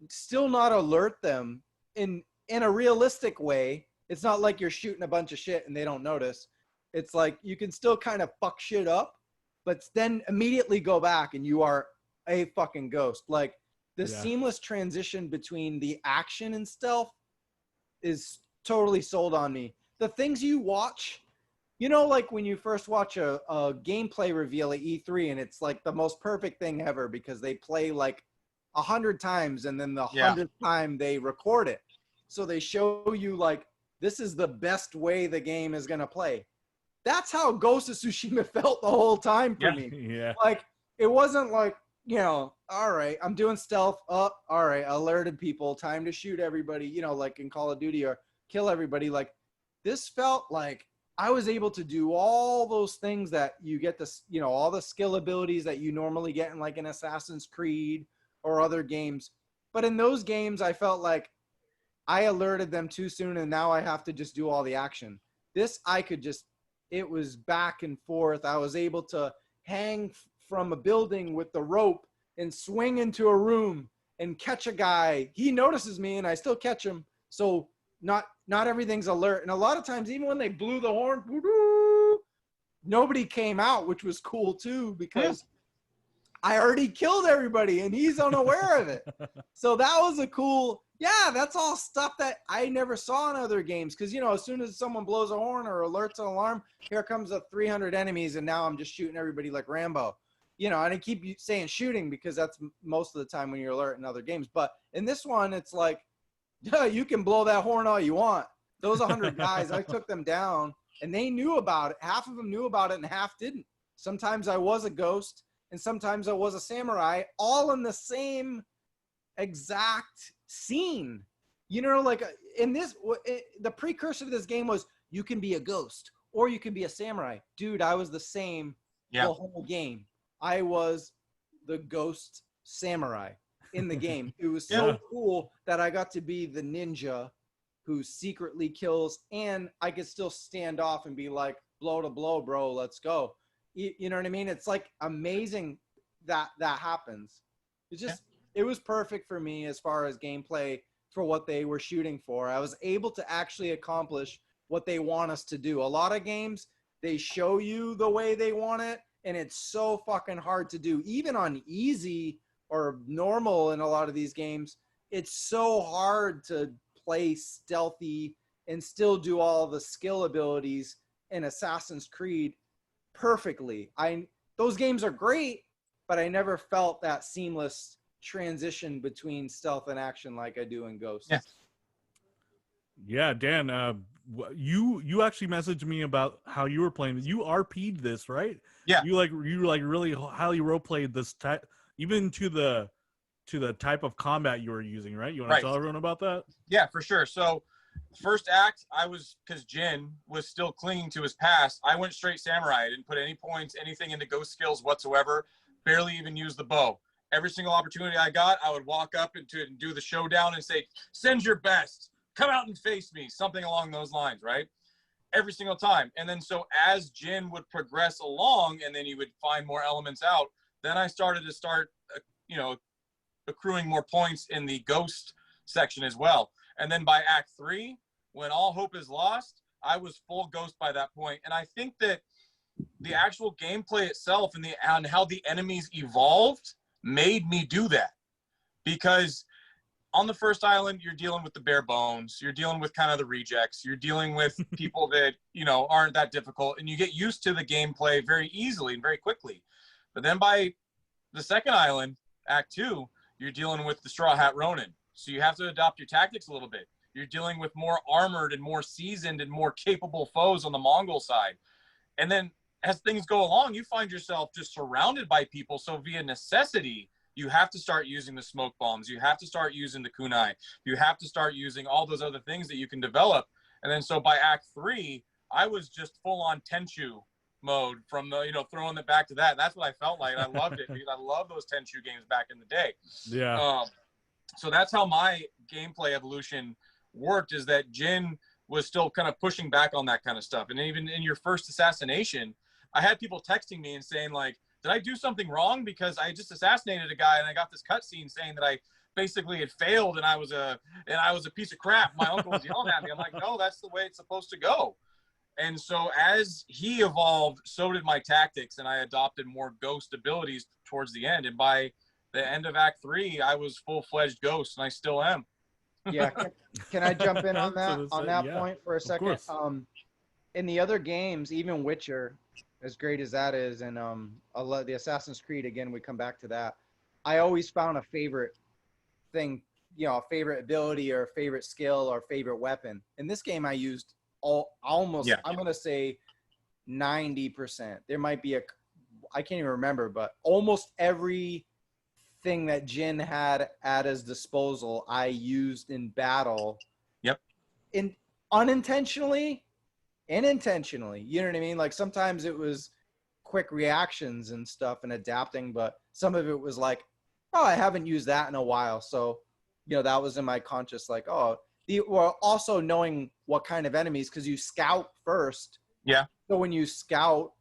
still not alert them in a realistic way. It's not like you're shooting a bunch of shit and they don't notice. It's like you can still kind of fuck shit up, but then immediately go back and you are a fucking ghost. Like the seamless transition between the action and stealth is totally sold on me. The things you watch, you know, like when you first watch a gameplay reveal at E3 and it's like the most perfect thing ever because they play like 100 times and then the 100th time they record it. So they show you like, this is the best way the game is going to play. That's how Ghost of Tsushima felt the whole time for me. Yeah. Like, it wasn't like, you know, all right, I'm doing stealth. Oh, all right, alerted people. Time to shoot everybody, you know, like in Call of Duty or kill everybody. Like, this felt like I was able to do all those things that you get this, you know, all the skill abilities that you normally get in like an Assassin's Creed or other games. But in those games, I felt like I alerted them too soon and now I have to just do all the action. This, I could just, it was back and forth. I was able to hang from a building with the rope and swing into a room and catch a guy. He notices me and I still catch him. So not everything's alert. And a lot of times, even when they blew the horn, nobody came out, which was cool too, because I already killed everybody and he's unaware of it. So that was a cool, that's all stuff that I never saw in other games. Cause you know, as soon as someone blows a horn or alerts an alarm, here comes the 300 enemies. And now I'm just shooting everybody like Rambo, you know, and I keep saying shooting because that's most of the time when you're alert in other games. But in this one, it's like, you can blow that horn all you want. Those 100 guys, I took them down and they knew about it. Half of them knew about it and half didn't. Sometimes I was a ghost and sometimes I was a samurai, all in the same exact scene. You know, like in this, the precursor to this game was you can be a ghost or you can be a samurai. Dude, I was the same the whole game. I was the ghost samurai in the game. It was so cool that I got to be the ninja who secretly kills, and I could still stand off and be like, blow to blow, bro, let's go. You know what I mean? It's like amazing that happens. It's just, it was perfect for me as far as gameplay for what they were shooting for. I was able to actually accomplish what they want us to do. A lot of games, they show you the way they want it, and it's so fucking hard to do. Even on easy or normal in a lot of these games, it's so hard to play stealthy and still do all the skill abilities in Assassin's Creed perfectly. Those games are great, but I never felt that seamless transition between stealth and action like I do in Ghosts. Yeah, Dan, you actually messaged me about how you were playing. You RP'd this, right? Yeah. You really highly role played this type, even to the type of combat you were using, right? You want to tell everyone about that? Yeah, for sure. So First act, I was, because Jin was still clinging to his past, I went straight samurai. I didn't put any points, anything into ghost skills whatsoever. Barely even used the bow. Every single opportunity I got, I would walk up and do the showdown and say, send your best. Come out and face me. Something along those lines, right? Every single time. And then so as Jin would progress along and then you would find more elements out, then I started accruing more points in the ghost section as well. And then by Act 3, when all hope is lost, I was full ghost by that point. And I think that the actual gameplay itself and how the enemies evolved made me do that. Because on the first island, you're dealing with the bare bones. You're dealing with kind of the rejects. You're dealing with people that, aren't that difficult. And you get used to the gameplay very easily and very quickly. But then by the second island, Act 2, you're dealing with the Straw Hat Ronin. So you have to adopt your tactics a little bit. You're dealing with more armored and more seasoned and more capable foes on the Mongol side. And then as things go along, you find yourself just surrounded by people. So via necessity, you have to start using the smoke bombs. You have to start using the kunai. You have to start using all those other things that you can develop. And then so by Act 3, I was just full on Tenchu mode from the, throwing it back to that. That's what I felt like. I loved it because I love those Tenchu games back in the day. Yeah. So that's how my gameplay evolution worked, is that Jin was still kind of pushing back on that kind of stuff. And even in your first assassination, I had people texting me and saying like, did I do something wrong? Because I just assassinated a guy and I got this cutscene saying that I basically had failed and I was a piece of crap. My uncle was yelling at me. I'm like, no, that's the way it's supposed to go. And so as he evolved, so did my tactics, and I adopted more ghost abilities towards the end. And by the end of Act 3, I was full-fledged ghost, and I still am. Yeah. Can I jump in on that point for a second? In the other games, even Witcher, as great as that is, and the Assassin's Creed, again, we come back to that. I always found a favorite thing, a favorite ability or a favorite skill or favorite weapon. In this game, I used I'm going to say 90%. There might be I can't even remember, but almost every thing that Jin had at his disposal, I used in battle. Yep. Unintentionally and intentionally. You know what I mean? Like sometimes it was quick reactions and stuff and adapting, but some of it was like, oh, I haven't used that in a while. So, that was in my conscious, like, well, also knowing what kind of enemies, because you scout first. Yeah. So when you scout,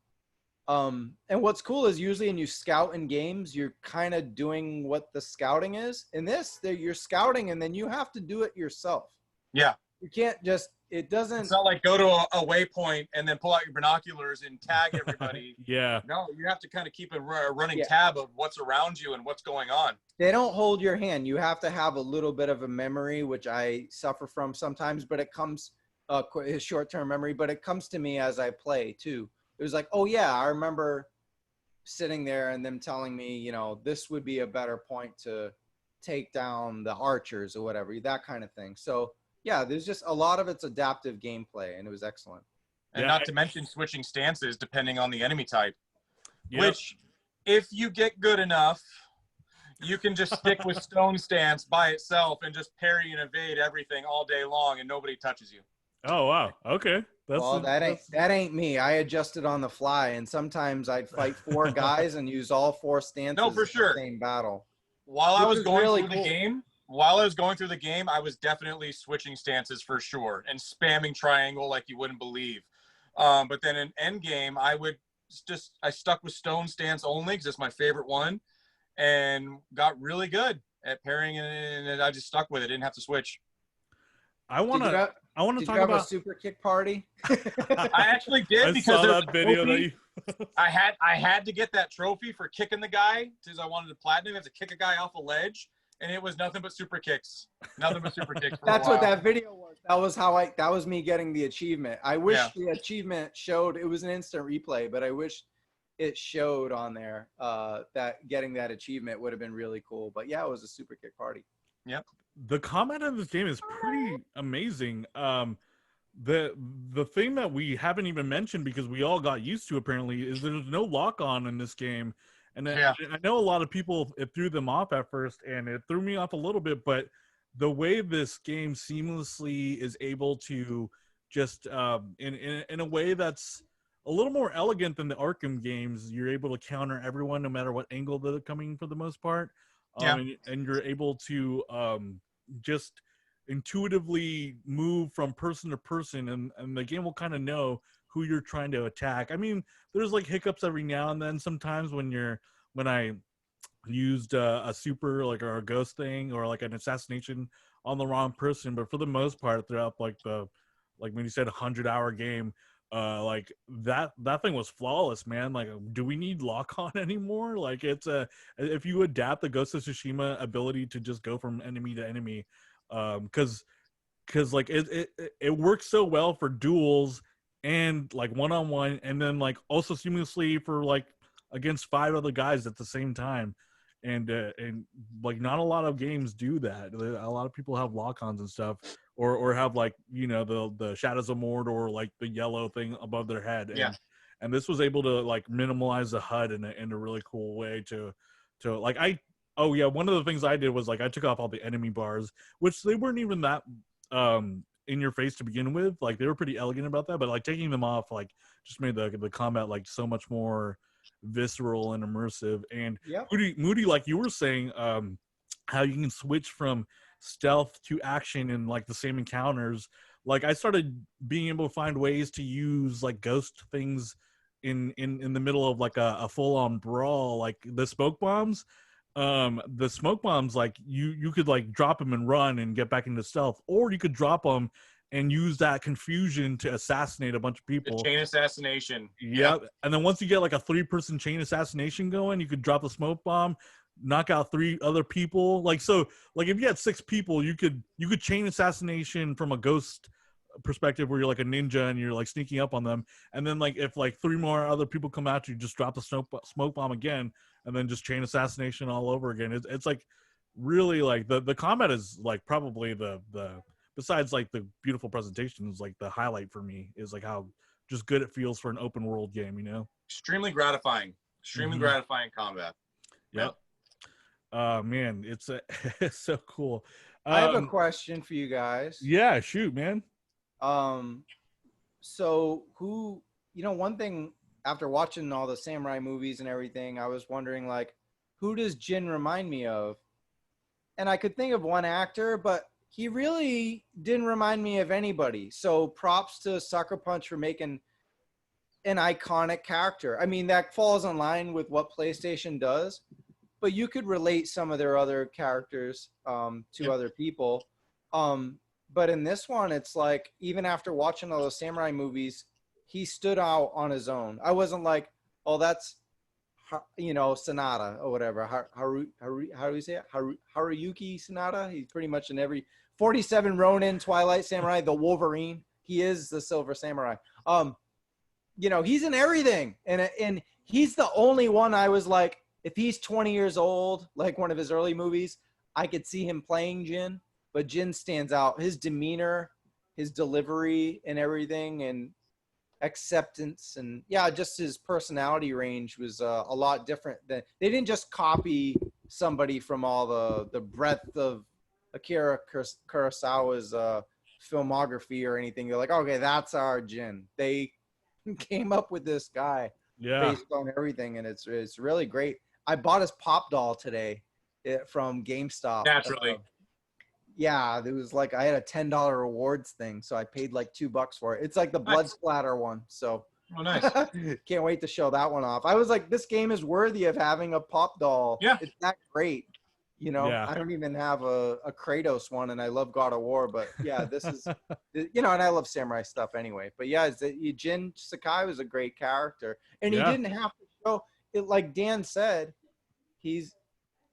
and what's cool is usually when you scout in games, you're kind of doing what the scouting is. In this, you're scouting and then you have to do it yourself. Yeah. You can't just, it's not like go to a waypoint and then pull out your binoculars and tag everybody. Yeah. No, you have to kind of keep a running tab of what's around you and what's going on. They don't hold your hand. You have to have a little bit of a memory, which I suffer from sometimes, but it comes, short-term memory, but it comes to me as I play too. It was like, oh yeah, I remember sitting there and them telling me, this would be a better point to take down the archers or whatever, that kind of thing. So yeah, there's just a lot of it's adaptive gameplay, and it was excellent. And not to mention switching stances depending on the enemy type, Yep. which if you get good enough, you can just stick with stone stance by itself and just parry and evade everything all day long and nobody touches you. Oh, wow. Okay. That ain't me. I adjusted on the fly, and sometimes I'd fight 4 guys and use all 4 stances No, for sure. in the same battle. While I was going really through cool. the game, I was definitely switching stances for sure and spamming triangle like you wouldn't believe. But then in endgame, I stuck with stone stance only because it's my favorite one, and got really good at parrying, and I just stuck with it. Didn't have to switch. I want to talk about a super kick party. I actually did I because saw there's that a video that trophy. you I had to get that trophy for kicking the guy because I wanted to platinum. I had to kick a guy off a ledge, and it was nothing but super kicks. Nothing but super kicks. That's what that video was. That was me getting the achievement. I wish the achievement showed, it was an instant replay, but I wish it showed on there that getting that achievement would have been really cool. But yeah, it was a super kick party. Yep. The combat in this game is pretty amazing. The thing that we haven't even mentioned, because we all got used to apparently, is there's no lock on in this game. And I know a lot of people, it threw them off at first, and it threw me off a little bit, but the way this game seamlessly is able to just in a way that's a little more elegant than the Arkham games. You're able to counter everyone no matter what angle they're coming for the most part, Yeah. and you're able to just intuitively move from person to person, and the game will kind of know who you're trying to attack. I mean, there's like hiccups every now and then sometimes when I used a super like or a ghost thing or like an assassination on the wrong person, but for the most part throughout like when you said 100-hour game, like that thing was flawless, man. Like, do we need lock on anymore? Like, it's a if you adapt the Ghost of Tsushima ability to just go from enemy to enemy, because like it works so well for duels and like one-on-one, and then like also seamlessly for like against 5 other guys at the same time. And like not a lot of games do that. A lot of people have lock-ons and stuff, or have like, you know, the Shadows of Mordor or like the yellow thing above their head. Yeah. And this was able to like minimalize the HUD in a really cool way to like oh yeah, one of the things I did was like I took off all the enemy bars, which they weren't even that in your face to begin with. Like they were pretty elegant about that, but like taking them off like just made the combat like so much more visceral and immersive. And Yep. Moody, like you were saying, how you can switch from stealth to action in like the same encounters. Like I started being able to find ways to use like ghost things in the middle of like a full-on brawl, like the smoke bombs. Like you could like drop them and run and get back into stealth, or you could drop them and use that confusion to assassinate a bunch of people. The chain assassination. Yep. And then once you get like a 3-person chain assassination going, you could drop the smoke bomb, knock out 3 other people. Like, so like if you had 6 people, you could chain assassination from a ghost perspective where you're like a ninja and you're like sneaking up on them. And then like if like 3 more other people come at you, just drop the smoke bomb again, and then just chain assassination all over again. It's like really like the combat is like probably the besides like the beautiful presentations, like the highlight for me is like how just good it feels for an open world game, you know? Extremely gratifying. Extremely gratifying combat. Yep. Man, it's it's so cool. I have a question for you guys. Yeah, shoot, man. So who, you know, one thing after watching all the samurai movies and everything, I was wondering like, who does Jin remind me of? And I could think of one actor, but he really didn't remind me of anybody. So props to Sucker Punch for making an iconic character. I mean, that falls in line with what PlayStation does, but you could relate some of their other characters to other people. But in this one, it's like, even after watching all those samurai movies, he stood out on his own. I wasn't like, oh, that's, you know, Sonata or whatever. How do you say it? Haruyuki Sonata. He's pretty much in every 47 Ronin, Twilight Samurai, the Wolverine. He is the Silver Samurai. You know, he's in everything. And he's the only one I was like, if he's 20 years old, like one of his early movies, I could see him playing Jin. But Jin stands out. His demeanor, his delivery and everything, and acceptance, and yeah, just his personality range was a lot different. Than they didn't just copy somebody from all the breadth of Akira Kurosawa's filmography or anything. They're like, okay, that's our Jin. They came up with this guy based on everything, and it's really great. I bought his pop doll today from GameStop. Naturally. Yeah, it was like I had a $10 rewards thing, so I paid like $2 for it. It's like the blood splatter one, so oh, nice. Can't wait to show that one off. I was like, this game is worthy of having a pop doll. Yeah, it's that great. You know, I don't even have a Kratos one, and I love God of War, but yeah, this is, you know, and I love samurai stuff anyway. But yeah, Jin Sakai was a great character, and he didn't have to show it. Like Dan said,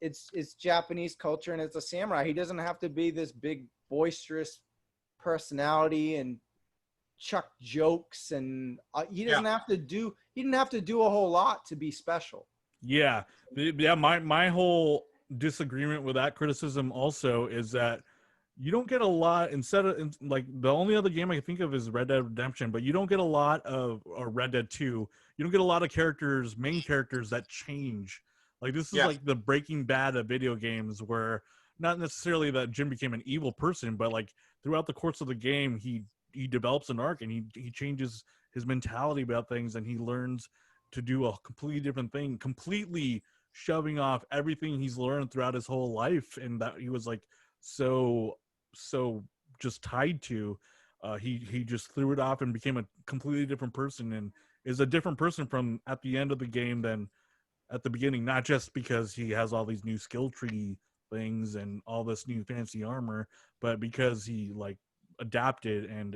it's Japanese culture and it's a samurai. He doesn't have to be this big boisterous personality and chuck jokes, and he didn't have to do a whole lot to be special. Yeah. My whole disagreement with that criticism also is that you don't get a lot, instead of like the only other game I can think of is Red Dead Redemption, but you don't get a lot of, or Red Dead 2, you don't get a lot of main characters that change. Like this is like the Breaking Bad of video games, where not necessarily that Jin became an evil person, but like throughout the course of the game, he develops an arc and he changes his mentality about things, and he learns to do a completely different thing, completely shoving off everything he's learned throughout his whole life, and that he was like so just tied to. He just threw it off and became a completely different person, and is a different person from at the end of the game than at the beginning. Not just because he has all these new skill tree things and all this new fancy armor, but because he like adapted and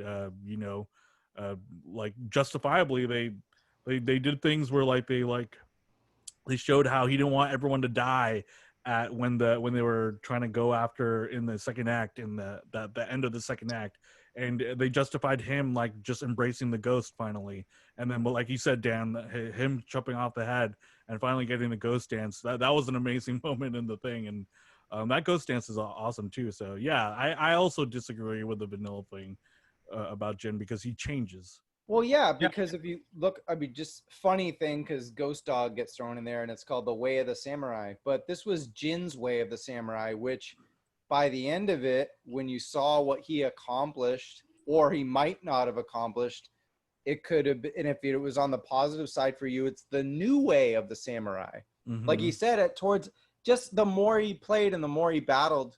like justifiably they did things where they showed how he didn't want everyone to die at when they were trying to go after in the second act, in the end of the second act, and they justified him like just embracing the ghost finally, and then like you said, Dan, him chopping off the head and finally getting the ghost dance. That was an amazing moment in the thing, and that ghost dance is awesome too. So yeah, I also disagree with the vanilla thing about Jin, because he changes. Well, yeah, because if you look, I mean, just funny thing, because Ghost Dog gets thrown in there, and it's called the Way of the Samurai. But this was Jin's Way of the Samurai, which by the end of it, when you saw what he accomplished, or he might not have accomplished, it could have been, and if it was on the positive side for you, it's the new way of the samurai. Mm-hmm. Like he said, it towards just the more he played and the more he battled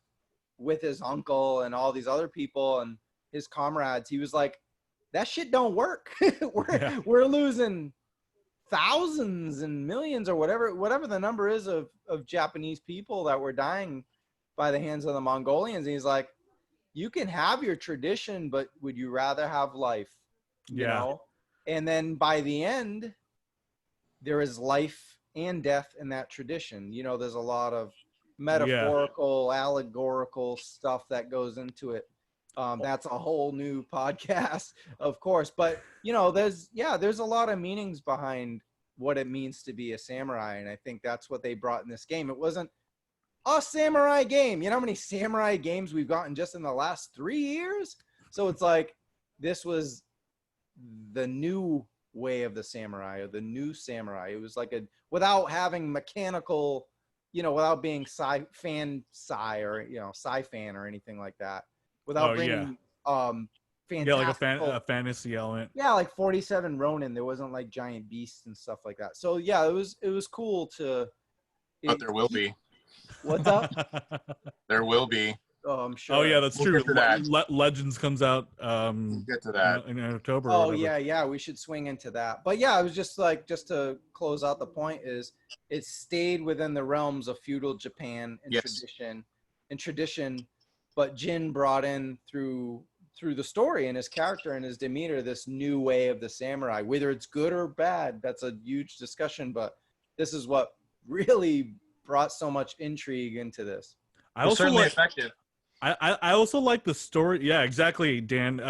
with his uncle and all these other people and his comrades, he was like, that shit don't work. We're losing thousands and millions or whatever the number is of Japanese people that were dying by the hands of the Mongolians. And he's like, you can have your tradition, but would you rather have life? You know? And then by the end, there is life and death in that tradition. You know, there's a lot of metaphorical, allegorical stuff that goes into it. That's a whole new podcast, of course. But, you know, there's a lot of meanings behind what it means to be a samurai. And I think that's what they brought in this game. It wasn't a samurai game. You know how many samurai games we've gotten just in the last 3 years? So it's like, this was the new way of the samurai, or the new samurai. It was like without having mechanical, you know, without being sci-fan or anything like that. Without bringing fantastic, like a fantasy element. Yeah, like 47 Ronin. There wasn't like giant beasts and stuff like that. So yeah, it was cool to. But there will be. What's up? There will be. Oh, I'm sure. Oh yeah, that's true. Get to that. Legends comes out We'll get to that in October. Oh yeah, we should swing into that. But yeah, I was just to close out the point, is it stayed within the realms of feudal Japan and tradition, but Jin brought in through the story and his character and his demeanor this new way of the samurai. Whether it's good or bad, that's a huge discussion, but this is what really brought so much intrigue into this. It's certainly effective. I also like the story. Yeah, exactly, Dan.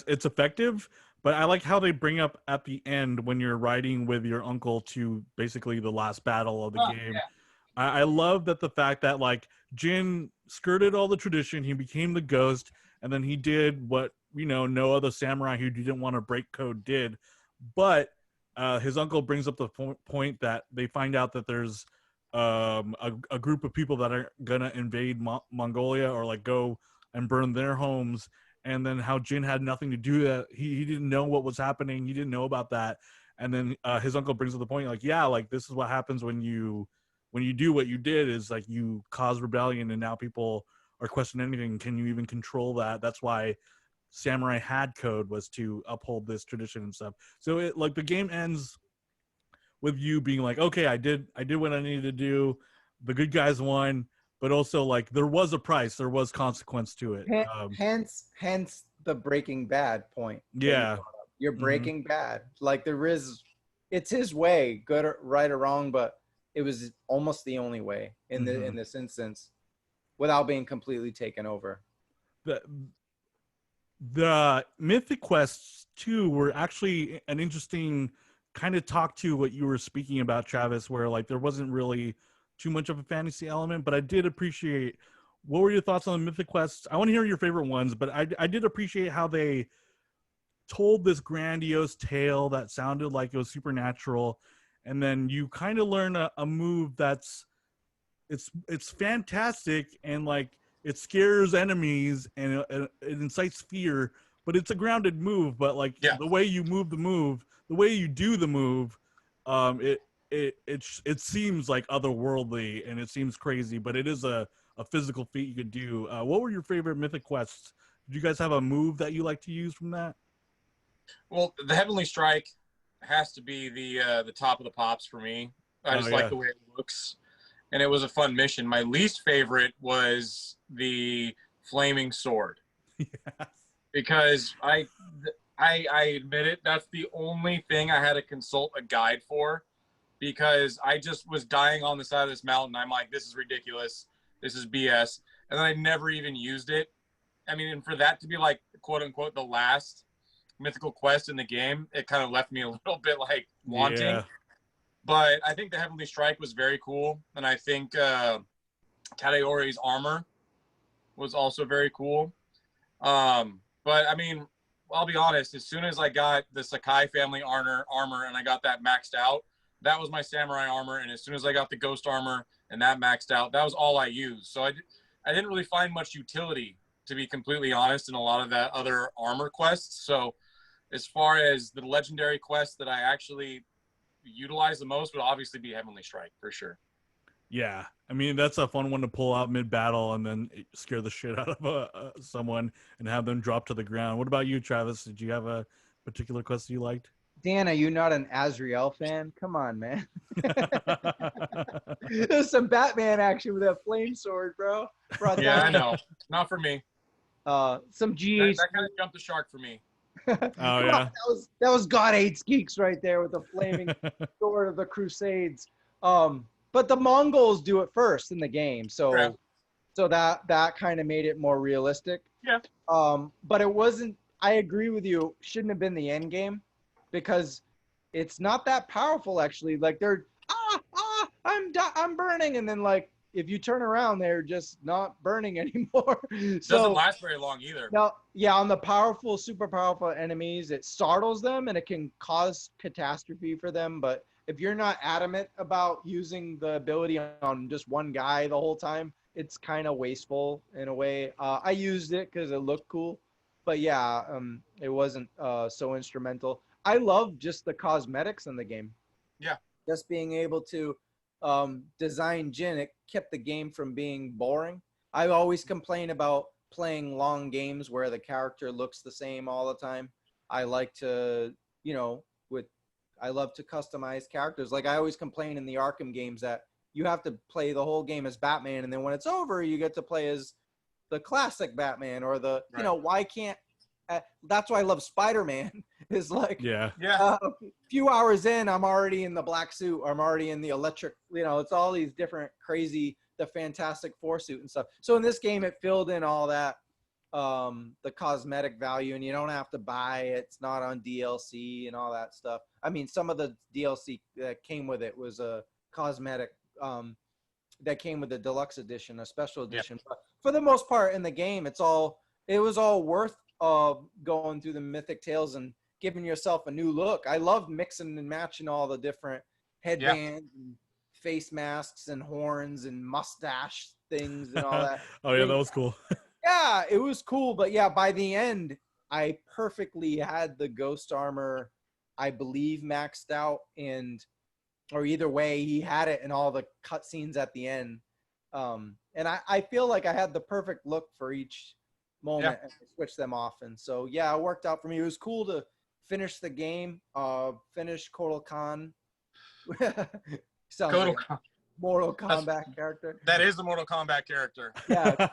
It's effective, but I like how they bring up at the end when you're riding with your uncle to basically the last battle of the game. Yeah. I love that the fact that like Jin skirted all the tradition, he became the ghost, and then he did what, you know, no other samurai who didn't want to break code did. But his uncle brings up the point that they find out that there's a group of people that are gonna invade Mongolia, or like go and burn their homes, and then how Jin had nothing to do with that. He didn't know what was happening. He didn't know about that. And then his uncle brings up the point, like, yeah, like this is what happens when you do what you did, is like you cause rebellion, and now people are questioning anything. Can you even control that? That's why samurai had code, was to uphold this tradition and stuff. So it, like, the game ends with you being like, okay, I did what I needed to do. The good guys won, but also like there was a price, there was consequence to it. Hence the Breaking Bad point. Yeah, you're Breaking Bad. Like it's his way, good or right or wrong, but it was almost the only way in this instance, without being completely taken over. The Mythic Quests too were actually an interesting kind of talk to what you were speaking about, Travis, where like there wasn't really too much of a fantasy element, but I did appreciate. What were your thoughts on the Mythic Quests? I want to hear your favorite ones, but I did appreciate how they told this grandiose tale that sounded like it was supernatural, and then you kind of learn a move that's it's fantastic, and like it scares enemies and it incites fear, but it's a grounded move. But like Yeah. the way you move the move, the way you do the move, it seems like otherworldly and it seems crazy, but it is a physical feat you could do. What were your favorite Mythic Quests? Did you guys have a move that you like to use from that? Well, the Heavenly Strike has to be the top of the pops for me. I just like the way it looks, and it was a fun mission. My least favorite was the Flaming Sword. Yes. Because I admit it, that's the only thing I had to consult a guide for, because I just was dying on the side of this mountain. I'm like, this is ridiculous. This is BS. And then I never even used it. I mean, and for that to be like, quote unquote, the last mythical quest in the game, it kind of left me a little bit like wanting. Yeah. But I think the Heavenly Strike was very cool. And I think Kateori's armor was also very cool. But I mean, I'll be honest, as soon as I got the Sakai family armor and I got that maxed out, that was my samurai armor. And as soon as I got the ghost armor and that maxed out, that was all I used. So I didn't really find much utility, to be completely honest, in a lot of that other armor quests. So as far as the legendary quests that I actually utilize the most would obviously be Heavenly Strike for sure. Yeah, I mean that's a fun one to pull out mid-battle and then scare the shit out of someone and have them drop to the ground. What about you, Travis? Did you have a particular quest you liked? Dan, are you not an Azrael fan? Come on, man. There's some Batman action with that flame sword, bro. Brought Yeah, I down know. Not for me. some GH. That kind of jumped the shark for me. Oh yeah, that was God Hates Geeks right there with the flaming sword of the Crusades. But the Mongols do it first in the game, so Yeah. so that kind of made it more realistic. Yeah. But it wasn't. I agree with you. Shouldn't have been the end game, because it's not that powerful actually. Like they're I'm burning, and then like if you turn around, they're just not burning anymore. So Doesn't last very long either. now, yeah, on the powerful, super powerful enemies, it startles them and it can cause catastrophe for them. But if you're not adamant about using the ability on just one guy the whole time, it's kind of wasteful in a way. I used it because it looked cool, but yeah, it wasn't so instrumental. I love just the cosmetics in the game. Yeah. Just being able to design Jin, it kept the game from being boring. I always complain about playing long games where the character looks the same all the time. I like to, I love to customize characters. Like I always complain in the Arkham games that you have to play the whole game as Batman, and then when it's over, you get to play as the classic Batman or the, Right. why can't, that's why I love Spider-Man is like, yeah. Yeah. a few hours in, I'm already in the black suit. I'm already in the electric, it's all these different crazy, the Fantastic Four suit and stuff. So in this game, it filled in all that, the cosmetic value, and you don't have to buy it. It's not on DLC and all that stuff. I mean, some of the DLC that came with it was a cosmetic, that came with the deluxe edition, a special edition. But for the most part in the game, it was all worth going through the Mythic Tales and giving yourself a new look. I love mixing and matching all the different headbands and face masks and horns and mustache things and all that. Oh yeah, that was cool. Yeah, it was cool. But yeah, by the end, I perfectly had the ghost armor, I believe, maxed out, or either way, he had it in all the cutscenes at the end. And I feel like I had the perfect look for each moment and switch them off. And so, yeah, it worked out for me. It was cool to finish the game, finish Kotal Khan. Sounds Kotal like Khan. Mortal Kombat character. That is the Mortal Kombat character. Yeah,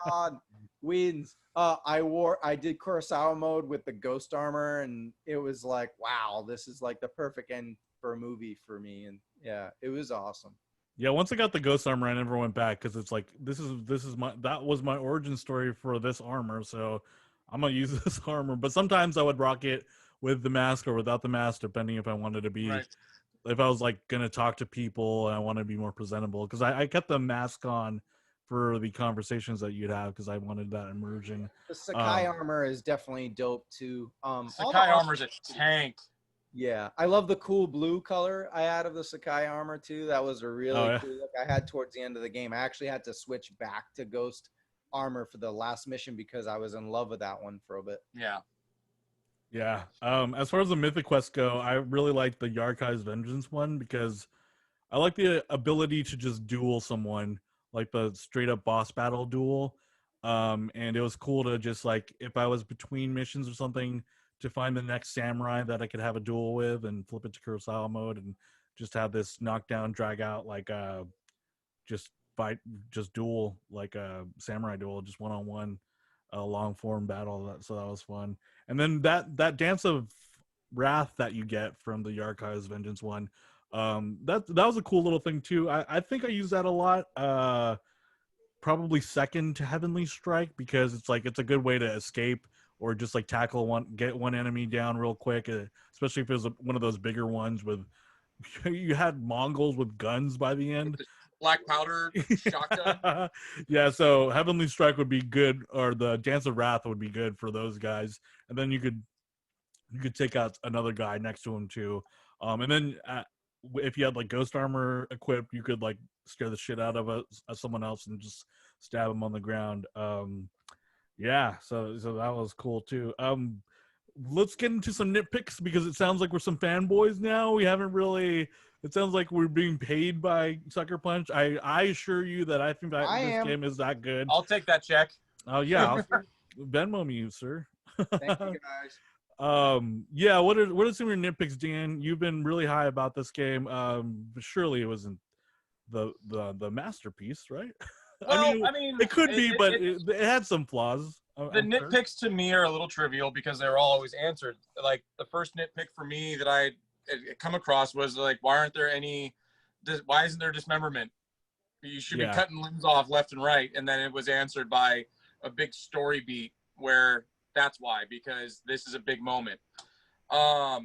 God wins. I did Kurosawa mode with the ghost armor, and it was like, wow, this is like the perfect end for a movie for me. And yeah, it was awesome. Yeah, once I got the ghost armor, I never went back because it's like this is that was my origin story for this armor, so I'm gonna use this armor. But sometimes I would rock it with the mask or without the mask, depending if I wanted to be, if I was like gonna talk to people and I want to be more presentable. Because I kept the mask on for the conversations that you'd have because I wanted that emerging. The Sakai armor is definitely dope too. Sakai armor's a tank. Yeah, I love the cool blue color I had of the Sakai armor too. That was a really cool look I had towards the end of the game. I actually had to switch back to Ghost armor for the last mission because I was in love with that one for a bit. Yeah. Yeah. As far as the Mythic Quests go, I really like the Yarkai's Vengeance one because I like the ability to just duel someone, like the straight up boss battle duel. And it was cool to just like if I was between missions or something to find the next samurai that I could have a duel with and flip it to Kurosawa mode and just have this knockdown drag out like just fight just duel like a samurai duel just one on one a long form battle so that was fun. And then that dance of wrath that you get from the Yarkai's Vengeance one, that was a cool little thing too. I think I use that a lot, probably second to Heavenly Strike because it's like it's a good way to escape or just like get one enemy down real quick, especially if it was one of those bigger ones with you had Mongols with guns by the end. The black powder shotgun. Yeah, so Heavenly Strike would be good, or the Dance of Wrath would be good for those guys, and then you could take out another guy next to him too. And then if you had like Ghost Armor equipped, you could like scare the shit out of someone else and just stab him on the ground. Yeah, so that was cool too. Let's get into some nitpicks because it sounds like we're some fanboys now. We haven't really. It sounds like we're being paid by Sucker Punch. I assure you that I think that this game is that good. I'll take that check. Oh yeah, Venmo me, sir. Thank you guys. Yeah. What are some of your nitpicks, Dan? You've been really high about this game. But surely it wasn't the masterpiece, right? Well, I mean, it could be, but it had some flaws. The nitpicks to me are a little trivial because they're always answered. Like the first nitpick for me that I come across was like, why isn't there dismemberment? You should be cutting limbs off left and right. And then it was answered by a big story beat where that's why, because this is a big moment. I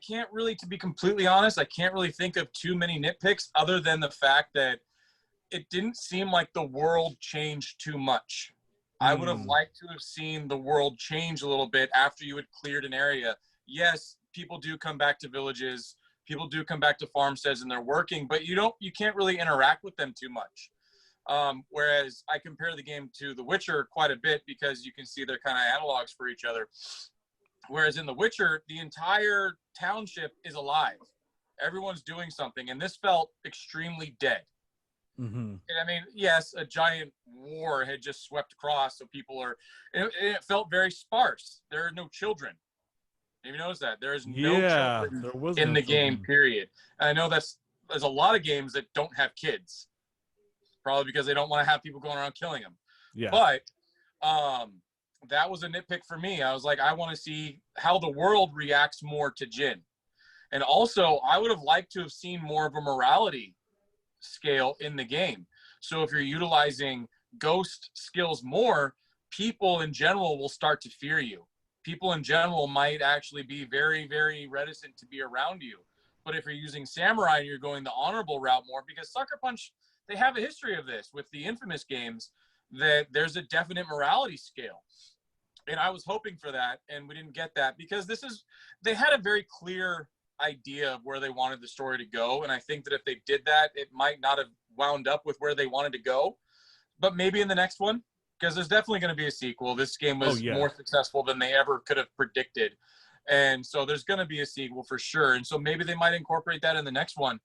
can't really, to be completely honest, I can't really think of too many nitpicks other than the fact that it didn't seem like the world changed too much. I would have liked to have seen the world change a little bit after you had cleared an area. Yes, people do come back to villages, people do come back to farmsteads and they're working, but you can't really interact with them too much. Whereas I compare the game to The Witcher quite a bit because you can see they're kind of analogs for each other. Whereas in The Witcher, the entire township is alive. Everyone's doing something, and this felt extremely dead. Mm-hmm. And I mean, yes, a giant war had just swept across, so it felt very sparse. There are no children. Have you noticed that? There is no children in the game, period. And I know there's a lot of games that don't have kids, probably because they don't want to have people going around killing them. Yeah. But that was a nitpick for me. I was like, I want to see how the world reacts more to Jin. And also, I would have liked to have seen more of a morality scale in the game. So if you're utilizing ghost skills more, people in general will start to fear you. People in general might actually be very, very reticent to be around you. But if you're using samurai and you're going the honorable route more, because Sucker Punch, they have a history of this with the Infamous games, that there's a definite morality scale. And I was hoping for that, and we didn't get that because they had a very clear idea of where they wanted the story to go. And I think that if they did that, it might not have wound up with where they wanted to go. But maybe in the next one, because there's definitely going to be a sequel. This game was more successful than they ever could have predicted. And so there's going to be a sequel for sure. And so maybe they might incorporate that in the next one.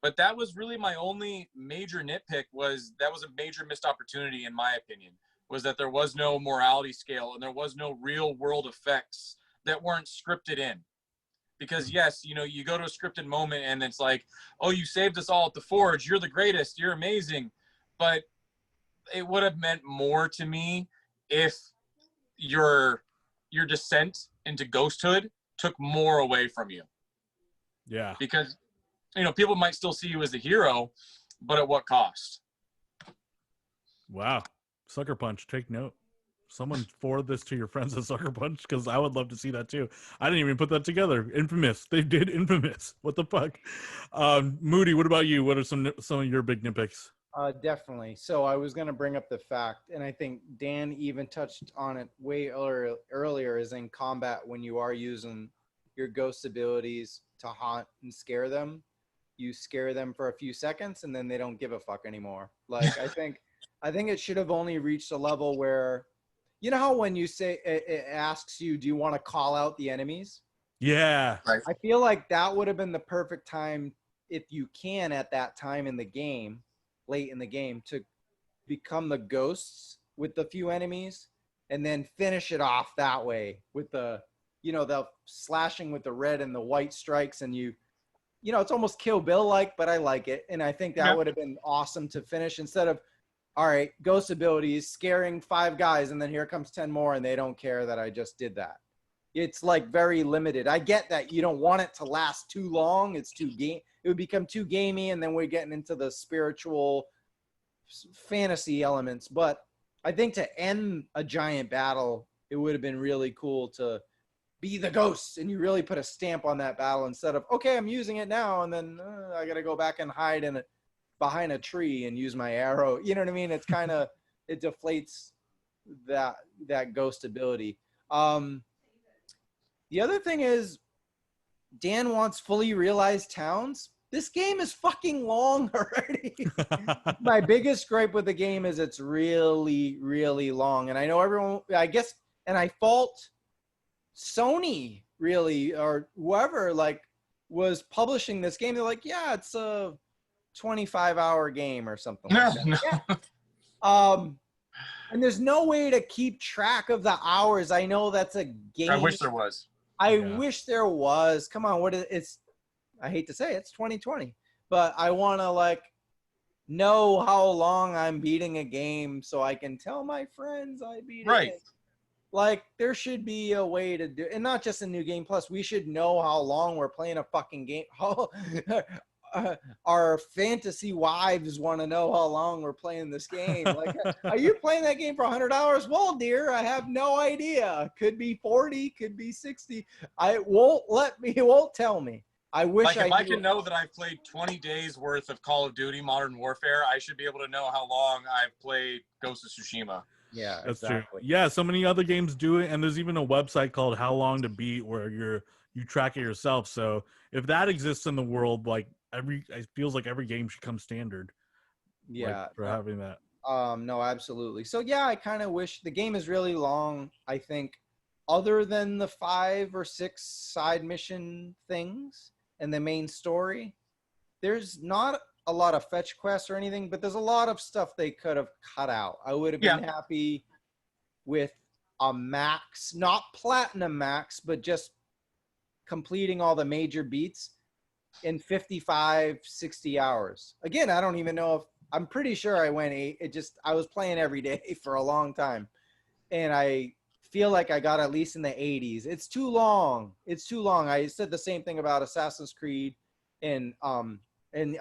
But that was really my only major nitpick. That was a major missed opportunity, in my opinion, was that there was no morality scale and there was no real world effects that weren't scripted in. Because yes, you go to a scripted moment and it's like, oh, you saved us all at the forge. You're the greatest. You're amazing. But it would have meant more to me if your descent into ghosthood took more away from you. Yeah. Because, people might still see you as the hero, but at what cost? Wow. Sucker Punch, take note. Someone forward this to your friends at Sucker Punch because I would love to see that too. I didn't even put that together. Infamous. They did Infamous. What the fuck? Moody, what about you? What are some of your big nitpicks? Definitely. So I was going to bring up the fact, and I think Dan even touched on it way earlier, is in combat when you are using your ghost abilities to haunt and scare them. You scare them for a few seconds and then they don't give a fuck anymore. Like, I think I think it should have only reached a level where, you know how when you say it asks you, do you want to call out the enemies? Yeah. Right. I feel like that would have been the perfect time, if you can, at that time in the game, late in the game, to become the ghosts with the few enemies and then finish it off that way with the, the slashing with the red and the white strikes. And it's almost Kill Bill like, but I like it. And I think that would have been awesome to finish instead of, all right, ghost abilities, scaring 5 guys, and then here comes 10 more, and they don't care that I just did that. It's like very limited. I get that you don't want it to last too long. It's it would become too gamey, and then we're getting into the spiritual fantasy elements. But I think to end a giant battle, it would have been really cool to be the ghosts, and you really put a stamp on that battle instead of, okay, I'm using it now, and then I got to go back and hide in it behind a tree and use my arrow. You know what I mean? It's kind of, it deflates that ghost ability. The other thing is, Dan wants fully realized towns. This game is fucking long already. My biggest gripe with the game is it's really, really long. And I know everyone, I guess, and I fault Sony really, or whoever was publishing this game. They're like, yeah, it's a 25-hour game or something like that. No. Yeah. And there's no way to keep track of the hours. I know that's a game. I wish there was. I wish there was. Come on, I hate to say it's 2020, but I want to know how long I'm beating a game so I can tell my friends I beat it. There should be a way to do, and not just a New Game Plus. We should know how long we're playing a fucking game. Our fantasy wives want to know how long we're playing this game. Are you playing that game for 100 hours? Well, dear, I have no idea. Could be 40, could be 60. It won't tell me. I wish if I can know that I've played 20 days worth of Call of Duty Modern Warfare, I should be able to know how long I've played Ghost of Tsushima. Yeah, that's exactly. True. Yeah, so many other games do it, and there's even a website called How Long to Beat where you track it yourself. So if that exists in the world, it feels like every game should come standard. Yeah, for having that. No, absolutely. So yeah, I kind of wish the game is really long. I think, other than the 5 or 6 side mission things and the main story, there's not a lot of fetch quests or anything, but there's a lot of stuff they could have cut out. I would have been happy with a max, not platinum max, but just completing all the major beats in 55, 60 hours. Again, I don't even know if, I'm pretty sure I went 8. I was playing every day for a long time. And I feel like I got at least in the 80s. It's too long. I said the same thing about Assassin's Creed and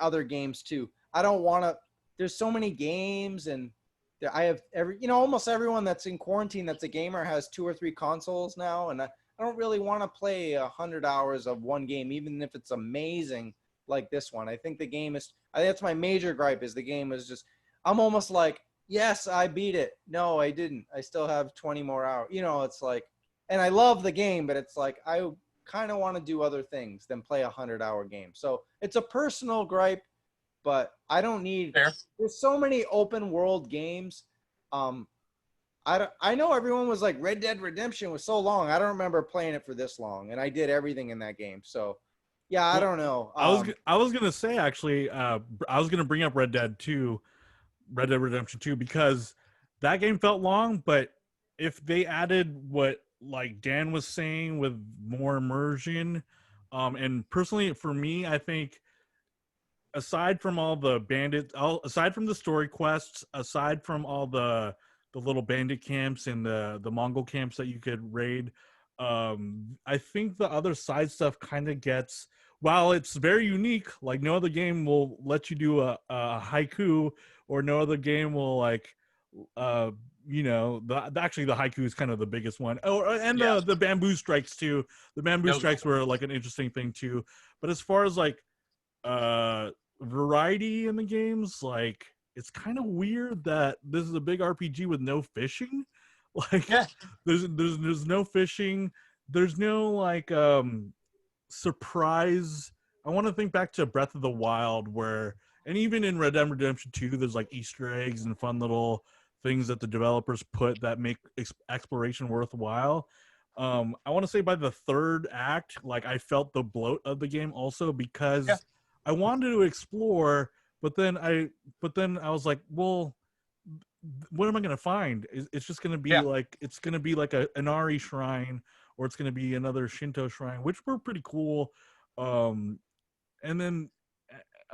other games too. I don't want to, there's so many games, and I have almost everyone that's in quarantine that's a gamer has 2 or 3 consoles now. And I don't really want to play 100 hours of one game, even if it's amazing like this one. I think that's my major gripe, is the game is just, I'm almost like, yes, I beat it. No, I didn't. I still have 20 more hours. It's like, and I love the game, but it's like, I kind of want to do other things than play a 100-hour game. So it's a personal gripe, but I don't need, there's so many open world games. I know everyone was like, Red Dead Redemption was so long. I don't remember playing it for this long, and I did everything in that game. So yeah, I don't know. I was gonna say, actually, I was gonna bring up Red Dead Redemption 2, because that game felt long, but if they added what Dan was saying with more immersion, and personally for me, I think aside from all the aside from the story quests, aside from all the little bandit camps and the Mongol camps that you could raid, I think the other side stuff kind of gets, while it's very unique, like no other game will let you do a haiku, or no other game will actually the haiku is kind of the biggest one. The bamboo strikes too. The bamboo strikes were like an interesting thing too. But as far as variety in the games, it's kind of weird that this is a big RPG with no fishing. There's no fishing. There's no surprise. I want to think back to Breath of the Wild, where and even in Red Dead Redemption 2, there's like Easter eggs and fun little things that the developers put that make exploration worthwhile. I want to say by the third act, like I felt the bloat of the game also because Yeah. I wanted to explore, but then I was like, well, what am I gonna find? It's just gonna be Yeah. like an Ari shrine, or it's gonna be another Shinto shrine, which were pretty cool. Um, and then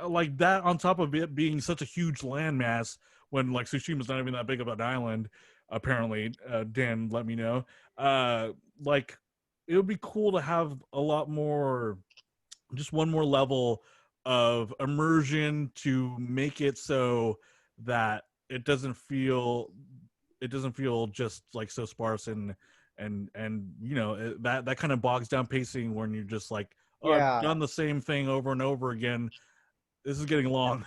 like that on top of it being such a huge landmass, when like Tsushima's not even that big of an island, apparently. Dan let me know. Like it would be cool to have a lot more, just one more level of immersion to make it so that it doesn't feel just like so sparse and that kind of bogs down pacing when you're just like, oh, I've Yeah. done the same thing over and over again. This is getting long.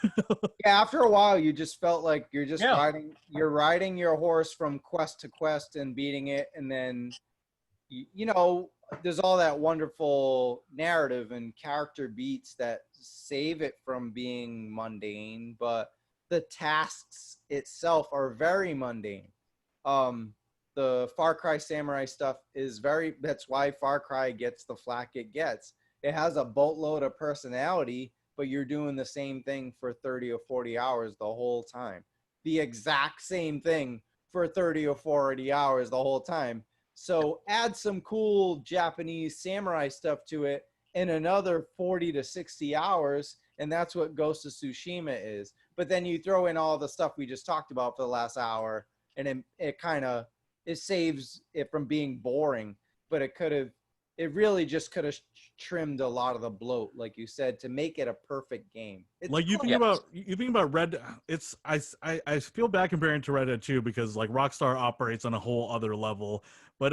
Yeah, after a while, you just felt like you're just Yeah. riding your horse from quest to quest and beating it, and then you know, there's all that wonderful narrative and character beats that save it from being mundane, but the tasks itself are very mundane. Um, the Far Cry Samurai stuff is that's why Far Cry gets the flack it gets. It has a boatload of personality, but you're doing the same thing for 30 or 40 hours the whole time. The exact same thing for 30 or 40 hours the whole time. So add some cool Japanese samurai stuff to it in another 40 to 60 hours, and that's what Ghost of Tsushima is. But then you throw in all the stuff we just talked about for the last hour, and it saves it from being boring. But it really just could have trimmed a lot of the bloat, like you said, to make it a perfect game. It's Like you think Yeah. about Red. It's I feel bad comparing to Red Dead 2 because like Rockstar operates on a whole other level. But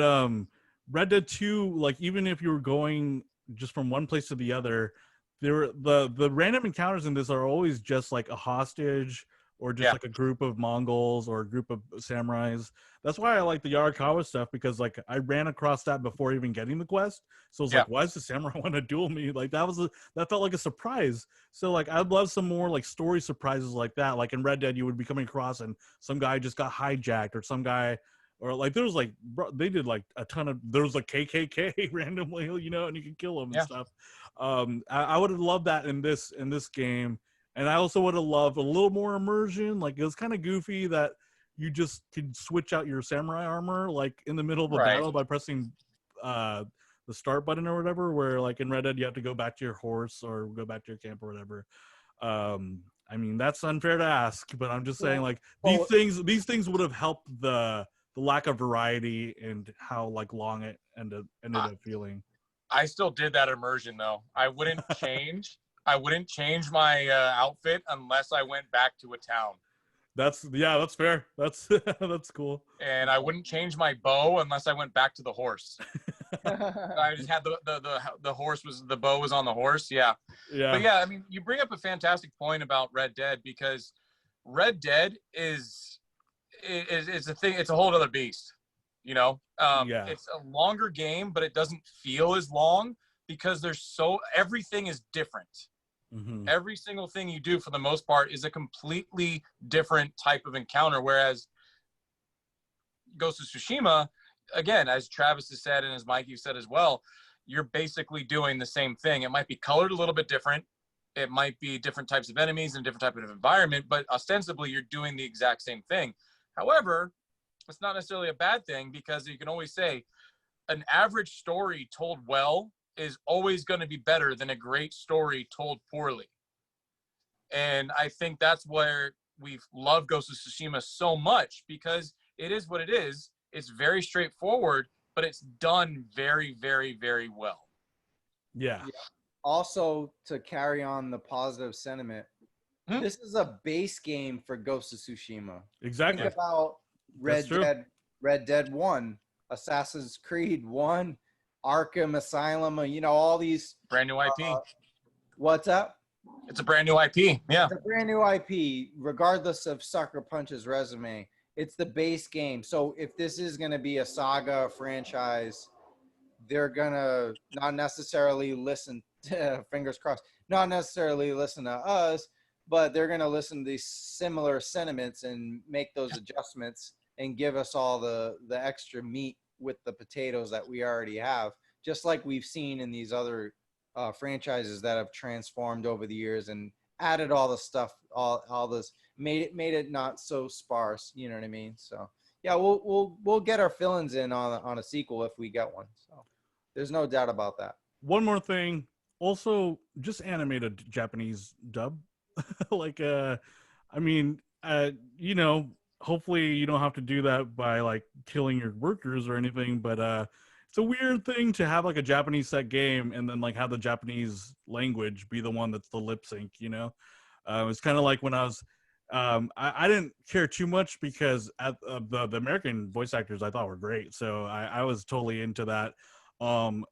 Red Dead 2, like even if you were going just from one place to the other, the random encounters in this are always just like a hostage or just Yeah. like a group of Mongols or a group of samurais. That's why I like the Yarikawa stuff, because like I ran across that before even getting the quest. So it's Yeah. like, why does the samurai want to duel me? Like that felt like a surprise. So like I'd love some more like story surprises like that. Like in Red Dead, you would be coming across and some guy just got hijacked, or some guy, or like there was like they did like a ton of, there was like KKK randomly, and you can kill them and Yeah. stuff. I would have loved that in this game, and I also would have loved a little more immersion. Like it was kind of goofy that you just could switch out your samurai armor like in the middle of a Right. battle by pressing the start button or whatever, where like in Red Dead you have to go back to your horse or go back to your camp or whatever. I mean, that's unfair to ask, but I'm just saying like these things would have helped the lack of variety and how like long it ended up feeling. I still did that immersion though. I wouldn't change my outfit unless I went back to a town. That's fair. That's that's cool. And I wouldn't change my bow unless I went back to the horse. I just had the horse was, the bow was on the horse. Yeah. Yeah. But yeah, I mean, you bring up a fantastic point about Red Dead, because Red Dead is a thing. It's a whole other beast, Yeah. It's a longer game, but it doesn't feel as long because everything is different. Mm-hmm. Every single thing you do for the most part is a completely different type of encounter. Whereas Ghost of Tsushima, again, as Travis has said and as Mikey said as well, you're basically doing the same thing. It might be colored a little bit different. It might be different types of enemies and different type of environment, but ostensibly you're doing the exact same thing. However, it's not necessarily a bad thing, because you can always say an average story told well is always going to be better than a great story told poorly. And I think that's where we've loved Ghost of Tsushima so much, because it is what it is. It's very straightforward, but it's done very, very, very well. Yeah. Also, to carry on the positive sentiment, this is a base game for Ghost of Tsushima. Exactly. Think about Red Dead 1, Assassin's Creed 1, Arkham Asylum, all these brand new IP. What's up? It's a brand new IP. Yeah. It's a brand new IP, regardless of Sucker Punch's resume. It's the base game. So if this is going to be a saga franchise, they're going to not necessarily listen to, fingers crossed, not necessarily listen to us, but they're going to listen to these similar sentiments and make those adjustments and give us all the extra meat with the potatoes that we already have, just like we've seen in these other franchises that have transformed over the years and added all the stuff, all this, made it not so sparse. You know what I mean? So yeah, we'll get our fillings in on a sequel if we get one. So there's no doubt about that. One more thing, also just animate a Japanese dub. Like I mean, you know, hopefully you don't have to do that by like killing your workers or anything, but it's a weird thing to have like a Japanese set game and then like have the Japanese language be the one that's the lip sync, you know. It's kind of like when I was I didn't care too much because the American voice actors I thought were great, so I was totally into that.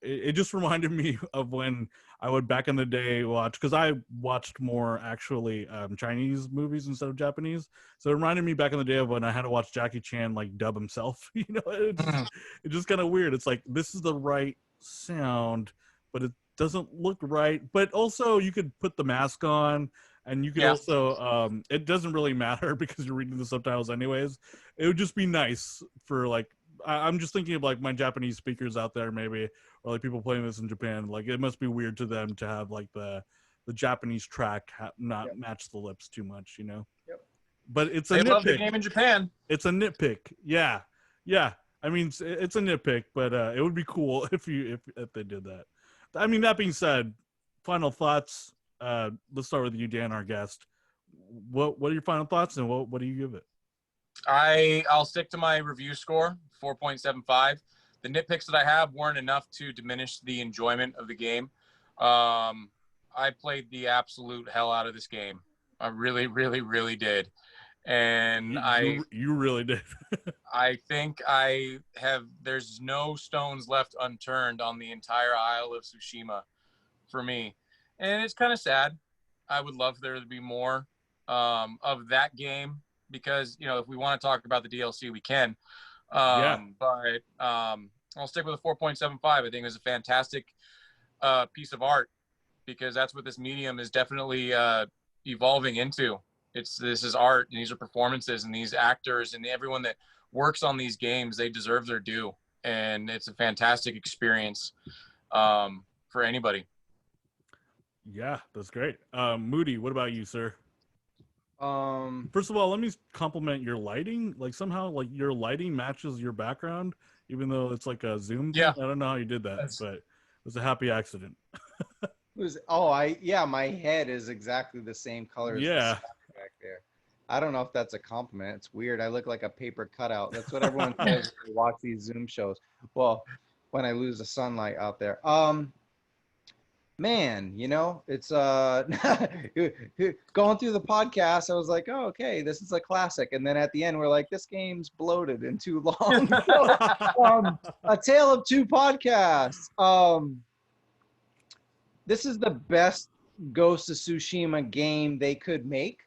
It just reminded me of when I would back in the day watch, because I watched more actually Chinese movies instead of Japanese, so it reminded me back in the day of when I had to watch Jackie Chan like dub himself. You know, it's just kind of weird. It's like this is the right sound, but it doesn't look right. But also you could put the mask on, and you could also it doesn't really matter because you're reading the subtitles anyways. It would just be nice for like, I'm just thinking of like my Japanese speakers out there maybe, or like people playing this in Japan. Like it must be weird to them to have like the Japanese track not match the lips too much, you know. Yep. But it's a They nitpick. love the game in Japan. It's a nitpick. Yeah. I mean, it's a nitpick, but it would be cool if they did that. I mean, that being said, final thoughts. Let's start with you, Dan, our guest. What are your final thoughts, and what do you give it? I'll stick to my review score, 4.75. The nitpicks that I have weren't enough to diminish the enjoyment of the game. I played the absolute hell out of this game. I really, really, really did. And you really did. I think there's no stones left unturned on the entire Isle of Tsushima for me. And it's kind of sad. I would love there to be more of that game, because, you know, if we want to talk about the DLC, we can. But I'll stick with a 4.75. I think it was a fantastic piece of art, because that's what this medium is definitely evolving into. This is art, and these are performances, and these actors and everyone that works on these games, they deserve their due. And it's a fantastic experience for anybody. Yeah, that's great. Moody, what about you, sir? First of all, let me compliment your lighting. Like somehow, like your lighting matches your background, even though it's like a zoom. Yeah, I don't know how you did that, but it was a happy accident. My head is exactly the same color as the sky back there. I don't know if that's a compliment. It's weird. I look like a paper cutout. That's what everyone says when you watch these Zoom shows. Well, when I lose the sunlight out there. Man, you know, it's going through the podcast, I was like, oh, okay, this is a classic. And then at the end, we're like, this game's bloated and too long. A tale of two podcasts. This is the best Ghost of Tsushima game they could make,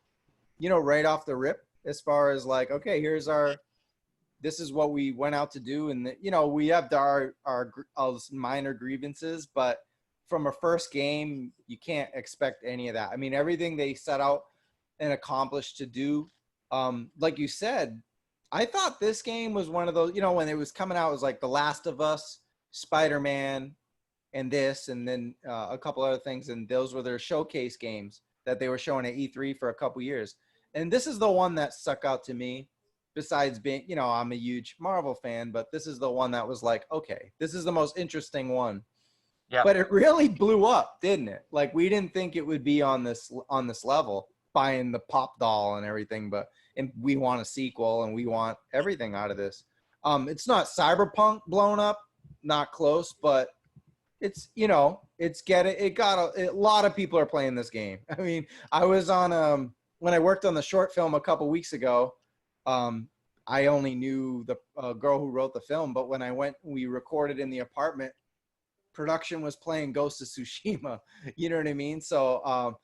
you know, right off the rip, as far as like, okay, this is what we went out to do. And, you know, we have our minor grievances, but from a first game, you can't expect any of that. I mean, everything they set out and accomplished to do, like you said, I thought this game was one of those, you know, when it was coming out, it was like The Last of Us, Spider-Man, and this, and then a couple other things. And those were their showcase games that they were showing at E3 for a couple years. And this is the one that stuck out to me, besides being, you know, I'm a huge Marvel fan, but this is the one that was like, okay, this is the most interesting one. Yeah. But it really blew up, didn't it? Like, we didn't think it would be on this level, buying the pop doll and everything, and we want a sequel and we want everything out of this. It's not Cyberpunk blown up, not close, but it's, you know, a lot of people are playing this game. I mean, I was on when I worked on the short film a couple weeks ago, I only knew the girl who wrote the film, but when we recorded in the apartment, production was playing Ghost of Tsushima. You know what I mean? So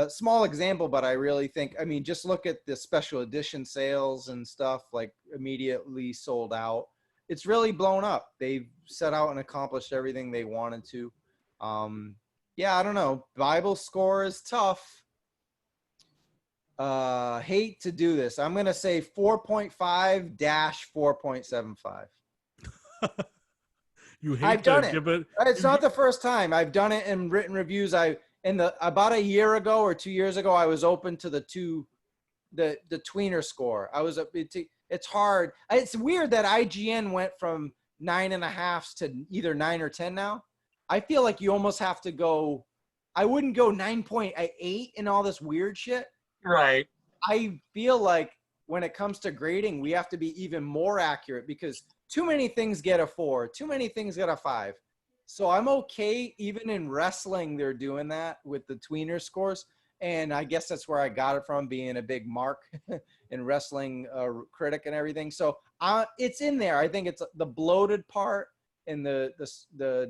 small example, but I really think, I mean, just look at the special edition sales and stuff, like immediately sold out. It's really blown up. They've set out and accomplished everything they wanted to. Yeah, I don't know. Bible score is tough. Hate to do this. I'm gonna say 4.5-4.75. You hate I've to done it. give it. It's not the first time. I've done it in written reviews. About a year ago or 2 years ago, I was open to the tweener score. It's hard. It's weird that IGN went from 9.5s to either 9 or 10 now. I feel like you almost have to go. I wouldn't go 9.8 and all this weird shit. Right. I feel like when it comes to grading, we have to be even more accurate because too many things get a 4, too many things get a 5. So I'm okay. Even in wrestling, they're doing that with the tweener scores. And I guess that's where I got it from, being a big Mark in wrestling critic and everything. So it's in there. I think it's the bloated part and the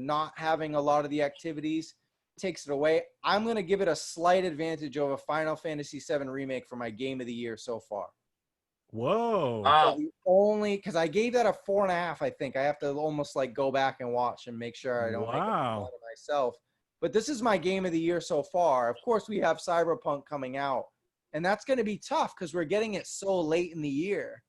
not having a lot of the activities takes it away. I'm going to give it a slight advantage over Final Fantasy VII Remake for my game of the year so far. Whoa. Wow. So only because I gave that a 4.5, I think. I have to almost like go back and watch and make sure I don't make a fool of myself. But this is my game of the year so far. Of course, we have Cyberpunk coming out, and that's going to be tough because we're getting it so late in the year.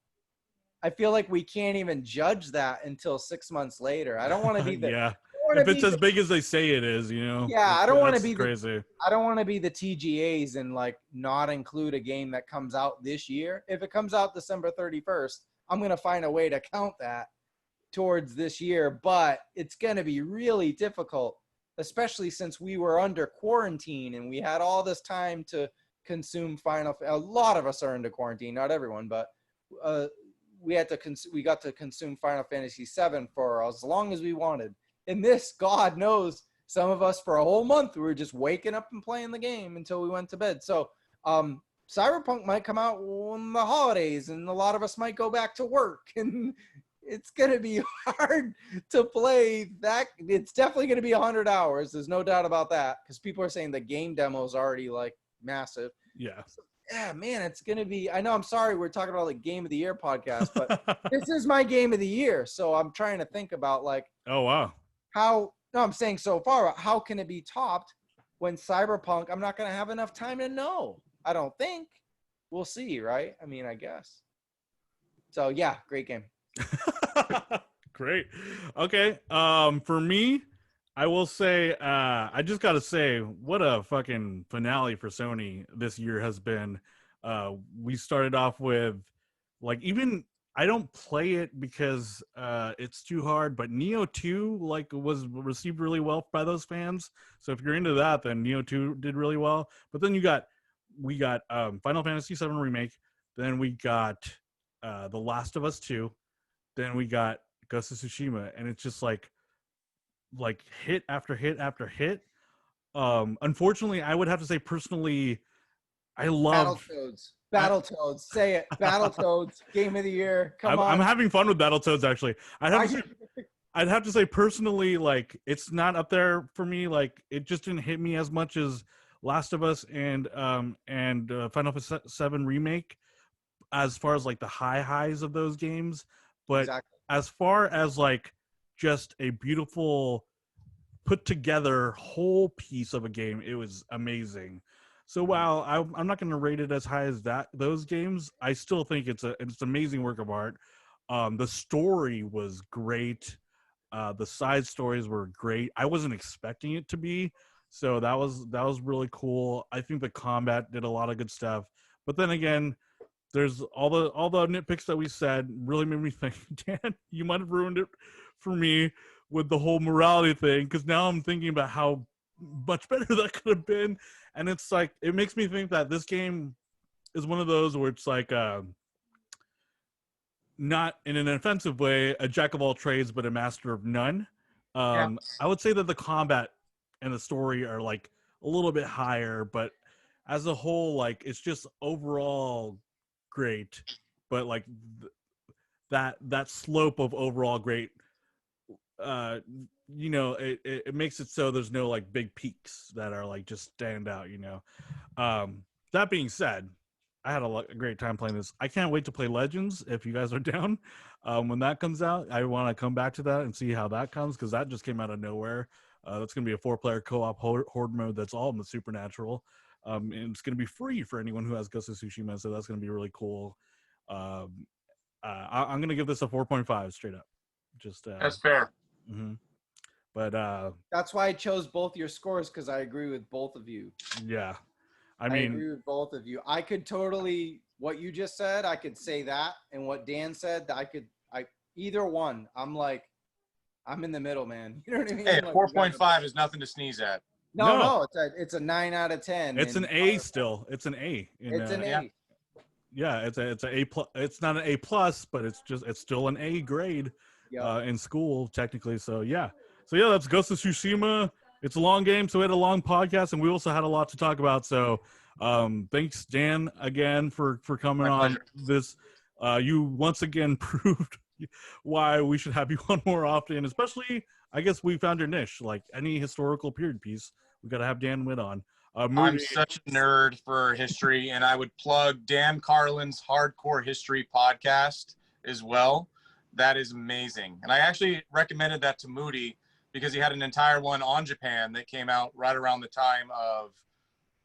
I feel like we can't even judge that until 6 months later. I don't want to be the Yeah. If it's as big as they say it is, you know. Yeah, I don't want to be crazy. I don't want to be the TGAs and like not include a game that comes out this year. If it comes out December 31st, I'm going to find a way to count that towards this year, but it's going to be really difficult, especially since we were under quarantine and we had all this time to consume a lot of us are under quarantine, not everyone, but we got to consume Final Fantasy VII for as long as we wanted. And this, God knows, some of us for a whole month, we were just waking up and playing the game until we went to bed. So Cyberpunk might come out on the holidays and a lot of us might go back to work. And it's going to be hard to play that. It's definitely going to be 100 hours. There's no doubt about that because people are saying the game demo is already like massive. Yeah. So, yeah, man, it's going to be – I know I'm sorry we're talking about like Game of the Year podcast, but this is my Game of the Year. So I'm trying to think about like – oh, wow. I'm saying so far, how can it be topped when Cyberpunk, I'm not going to have enough time to know. I don't think. We'll see, right? I mean, I guess. So, yeah, great game. Great. Okay. For me, I will say, I just got to say, what a fucking finale for Sony this year has been. We started off with, like, even I don't play it because it's too hard, but Neo 2 like was received really well by those fans. So if you're into that, then Neo 2 did really well. But then we got Final Fantasy VII Remake, then we got The Last of Us 2, then we got Ghost of Tsushima, and it's just like hit after hit after hit. Unfortunately, I would have to say personally, I love Battletoads. Say it. Battletoads. Game of the year. Come on. I'm having fun with Battletoads, actually. I'd have to say personally, like, it's not up there for me. Like, it just didn't hit me as much as Last of Us and Final Fantasy VII Remake, as far as like the highs of those games. But Exactly. as far as like just a beautiful put together whole piece of a game, it was amazing. So while I'm not going to rate it as high as those games, I still think it's an amazing work of art. The story was great. The side stories were great. I wasn't expecting it to be, so that was really cool. I think the combat did a lot of good stuff. But then again, there's all the nitpicks that we said really made me think, Dan, you might have ruined it for me with the whole morality thing, because now I'm thinking about how much better that could have been. And it's like, it makes me think that this game is one of those where it's like not in an offensive way a jack of all trades but a master of none. I would say that the combat and the story are like a little bit higher, but as a whole, like, it's just overall great. But like that slope of overall great, it makes it so there's no like big peaks that are like just stand out, that being said, I had a great time playing this. I can't wait to play Legends if you guys are down. When that comes out, I want to come back to that and see how that comes, because that just came out of nowhere. That's going to be a 4-player co-op horde mode that's all in the supernatural. And it's going to be free for anyone who has Ghost of Tsushima, so that's going to be really cool. I'm going to give this a 4.5 straight up. Just That's fair. mhm. But That's why I chose both your scores, because I agree with both of you. yeah, I I mean, agree with both of you. I could totally, what you just said, I could say that, and what Dan said, either one. I'm in the middle, man. You know what I mean? Hey, Like, 4.5 is nothing to sneeze at. no, it's a 9 out of 10. it's an and A still. It's an A. It's an A. Yeah. Yeah, it's a A plus. It's not an A plus, but it's still an A grade Yeah. in school technically. So yeah, that's Ghost of Tsushima. It's a long game, so we had a long podcast, and we also had a lot to talk about. So thanks, Dan, again for coming My on pleasure. this. You once again proved why we should have you on more often, especially I guess we found your niche. Like any historical period piece, we got to have Dan Witt on. I'm Moody, such a nerd for history, and I would plug Dan Carlin's Hardcore History podcast as well. That is amazing. And I actually recommended that to Moody because he had an entire one on Japan that came out right around the time of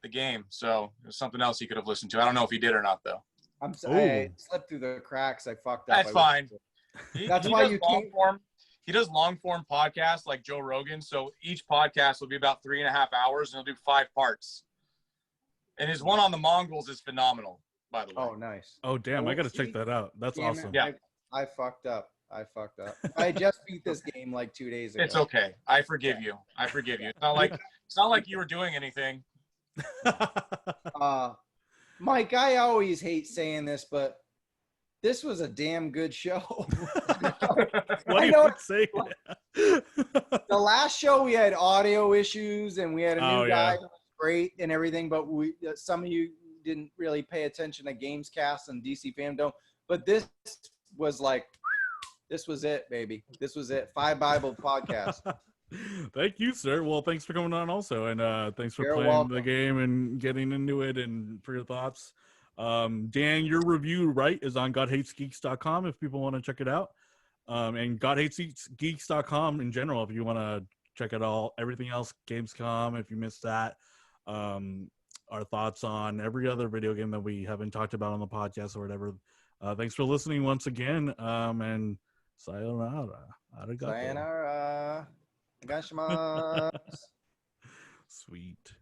the game. So it was something else he could have listened to. I don't know if he did or not, though. I Ooh. slipped through the cracks. I fucked up. That's fine. That's He why does you long can't. form. He does long form podcasts like Joe Rogan. So each podcast will be about 3.5 hours, and he'll do 5 parts. And his one on the Mongols is phenomenal, by the way. Oh, nice. oh damn, I Well, got to see, check that out. That's damn it, awesome. Yeah. I fucked up. I just beat this game like 2 days ago. It's okay. I forgive you. It's not like you were doing anything. Mike, I always hate saying this, but this was a damn good show. What I do you know say? the last show we had audio issues and we had a new Oh, guy yeah. who was great and everything, but some of you didn't really pay attention to Gamescast and DC Fandom. But this was it, baby. This was it. 5 Bible podcast. Thank you, sir. Well, thanks for coming on also, and thanks for You're playing welcome. the game and getting into it and for your thoughts. Dan, your review, right, is on godhatesgeeks.com if people want to check it out. And godhatesgeeks.com in general if you want to check it all. Everything else, Gamescom, if you missed that. Our thoughts on every other video game that we haven't talked about on the podcast or whatever. Thanks for listening once again. And sayonara. Arigato. Sayonara. Gashimasu. Sweet.